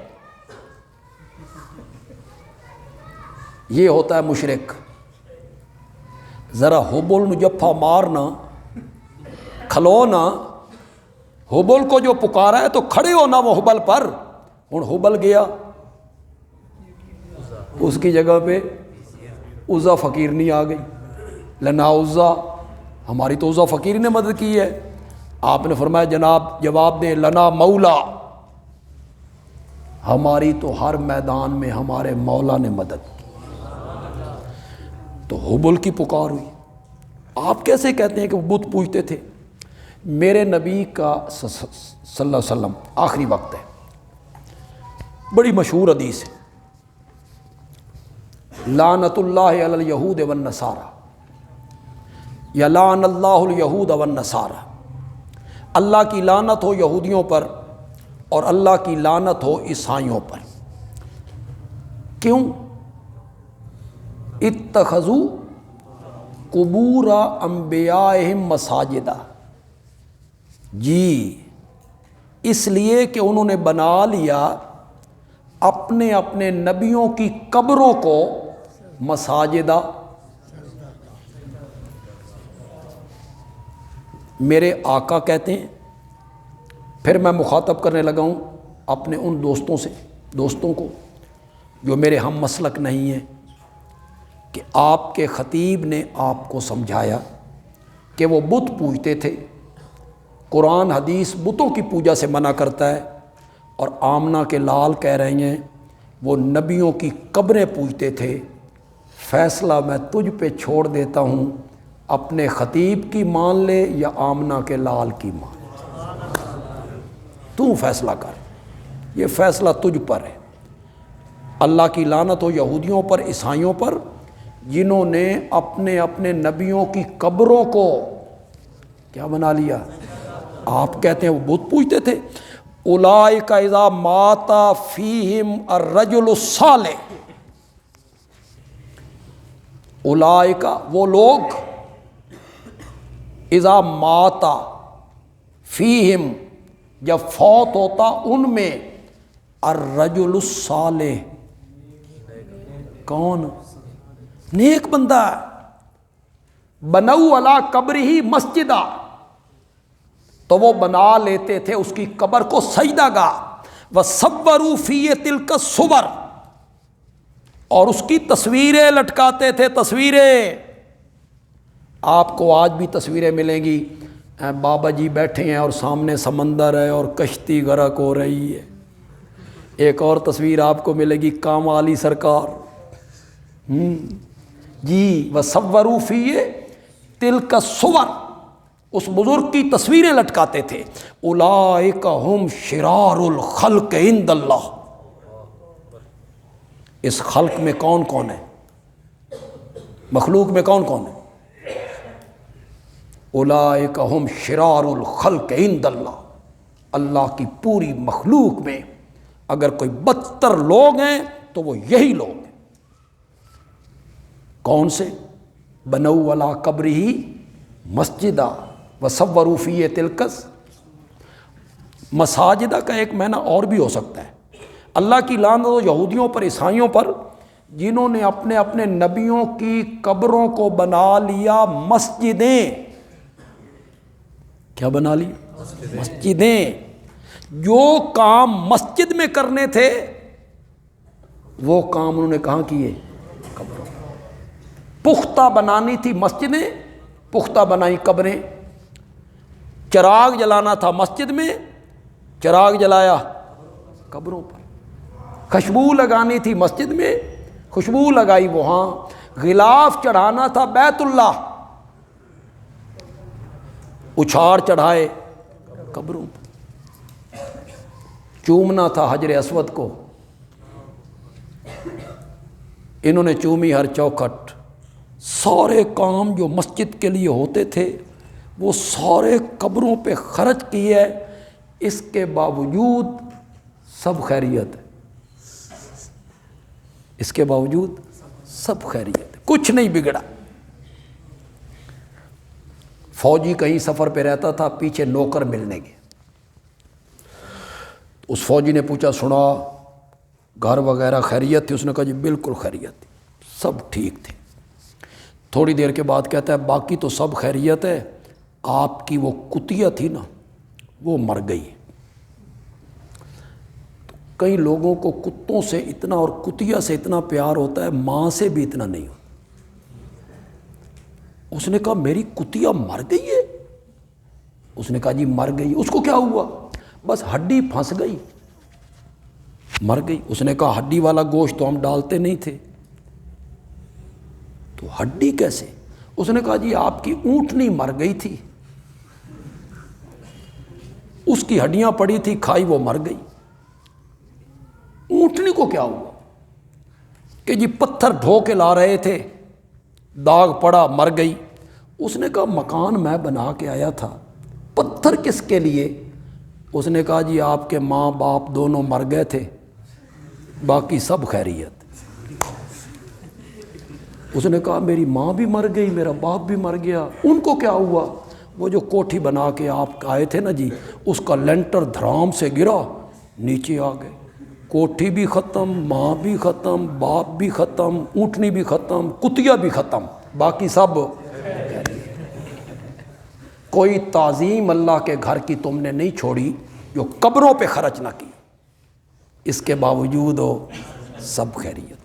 یہ ہوتا ہے مشرک، ذرا حبل نو جفا مارنا، کھلونا، حبل کو جو پکارا ہے تو کھڑے ہونا وہ حبل پر۔ ہن حبل گیا، اس کی جگہ پہ عزا فقیرنی آ گئی، لنا عزا، ہماری تو عزا فقیر نے مدد کی ہے۔ آپ نے فرمایا جناب جواب دیں، لنا مولا، ہماری تو ہر میدان میں ہمارے مولا نے مدد کی۔ تو حبل کی پکار ہوئی۔ آپ کیسے کہتے ہیں کہ وہ بت پوجتے تھے؟ میرے نبی کا صلی اللہ علیہ وسلم آخری وقت ہے، بڑی مشہور حدیث ہے، لعنت اللہ علی الیہود والنصارى، یا لعن اللہ الیہود والنصارى، اللہ کی لعنت ہو یہودیوں پر اور اللہ کی لعنت ہو عیسائیوں پر۔ کیوں؟ اتخذوا قبور انبیائہم مساجدہ، جی اس لیے کہ انہوں نے بنا لیا اپنے اپنے نبیوں کی قبروں کو مساجدہ. میرے آقا کہتے ہیں، پھر میں مخاطب کرنے لگا ہوں اپنے ان دوستوں کو جو میرے ہم مسلک نہیں ہیں، کہ آپ کے خطیب نے آپ کو سمجھایا کہ وہ بت پوجتے تھے، قرآن حدیث بتوں کی پوجا سے منع کرتا ہے، اور آمنہ کے لال کہہ رہے ہیں وہ نبیوں کی قبریں پوجتے تھے. فیصلہ میں تجھ پہ چھوڑ دیتا ہوں، اپنے خطیب کی مان لے یا آمنہ کے لال کی مان لے، تو فیصلہ کر، یہ فیصلہ تجھ پر ہے. اللہ کی لعنت ہو یہودیوں پر، عیسائیوں پر، جنہوں نے اپنے اپنے نبیوں کی قبروں کو کیا بنا لیا. آپ کہتے ہیں وہ بت پوجتے تھے. اولئک اذا مات فیہم الرجل الصالح، اولئک وہ لوگ، اذا مات فیہم جب فوت ہوتا ان میں، الرجل الصالح کون؟ نیک بندہ. بنوا علی قبرہ مسجدہ، تو وہ بنا لیتے تھے اس کی قبر کو سجدہ گاہ. وصوروا فیہ تلک الصور، اور اس کی تصویریں لٹکاتے تھے. تصویریں آپ کو آج بھی تصویریں ملیں گی، بابا جی بیٹھے ہیں اور سامنے سمندر ہے اور کشتی غرق ہو رہی ہے. ایک اور تصویر آپ کو ملے گی کاما علی سرکار جی. وصوروا فیہ تلک الصور، اس بزرگ کی تصویریں لٹکاتے تھے. اولئک ہم شرار الخلق عند اللہ، اس خلق میں کون کون ہے، مخلوق میں کون کون ہے؟ اولئک ہم شرار الخلق عند اللہ، اللہ کی پوری مخلوق میں اگر کوئی بدتر لوگ ہیں تو وہ یہی لوگ ہیں. کون سے؟ بنوا علی قبرہ مسجدہ وصوروا فیہ تلک. مساجدہ کا ایک معنی اور بھی ہو سکتا ہے. اللہ کی لعنت ہو یہودیوں پر، عیسائیوں پر، جنہوں نے اپنے اپنے نبیوں کی قبروں کو بنا لیا مسجدیں. کیا بنا لی؟ مسجدیں. جو کام مسجد میں کرنے تھے وہ کام انہوں نے کہاں کیے؟ قبروں. پختہ بنانی تھی مسجدیں، پختہ بنائی قبریں. چراغ جلانا تھا مسجد میں، چراغ جلایا قبروں پر. خوشبو لگانی تھی مسجد میں، خوشبو لگائی وہاں. غلاف چڑھانا تھا بیت اللہ، اچھار چڑھائے قبروں پر. چومنا تھا حجر اسود کو، انہوں نے چومی ہر چوکھٹ. سارے کام جو مسجد کے لیے ہوتے تھے وہ سارے قبروں پہ خرچ کیے. اس کے باوجود سب خیریت ہے، اس کے باوجود سب خیریت ہے، کچھ نہیں بگڑا. فوجی کہیں سفر پہ رہتا تھا، پیچھے نوکر ملنے گئے. اس فوجی نے پوچھا سنا گھر وغیرہ خیریت تھی؟ اس نے کہا جی بالکل خیریت تھی، سب ٹھیک تھے. تھوڑی دیر کے بعد کہتا ہے باقی تو سب خیریت ہے، آپ کی وہ کتیا تھی نا وہ مر گئی. تو کئی لوگوں کو کتوں سے اتنا اور کتیا سے اتنا پیار ہوتا ہے، ماں سے بھی اتنا نہیں ہوتا. اس نے کہا میری کتیا مر گئی ہے؟ اس نے کہا جی مر گئی. اس کو کیا ہوا؟ بس ہڈی پھنس گئی، مر گئی. اس نے کہا ہڈی والا گوشت تو ہم ڈالتے نہیں تھے. تو ہڈی کیسے؟ اس نے کہا جی آپ کی اونٹنی مر گئی تھی، اس کی ہڈیاں پڑی تھی، کھائی وہ مر گئی. اونٹنی کو کیا ہوا؟ کہ جی پتھر ڈھو کے لا رہے تھے، داغ پڑا، مر گئی. اس نے کہا مکان میں بنا کے آیا تھا، پتھر کس کے لیے؟ اس نے کہا جی آپ کے ماں باپ دونوں مر گئے تھے، باقی سب خیریت. اس نے کہا میری ماں بھی مر گئی، میرا باپ بھی مر گیا، ان کو کیا ہوا؟ وہ جو کوٹھی بنا کے آپ آئے تھے نا جی، اس کا لینٹر دھرام سے گرا، نیچے آ گئے، کوٹھی بھی ختم، ماں بھی ختم، باپ بھی ختم، اونٹنی بھی ختم، کتیا بھی ختم، باقی سب کوئی تعظیم اللہ کے گھر کی تم نے نہیں چھوڑی جو قبروں پہ خرچ نہ کی، اس کے باوجود ہو سب خیریت۔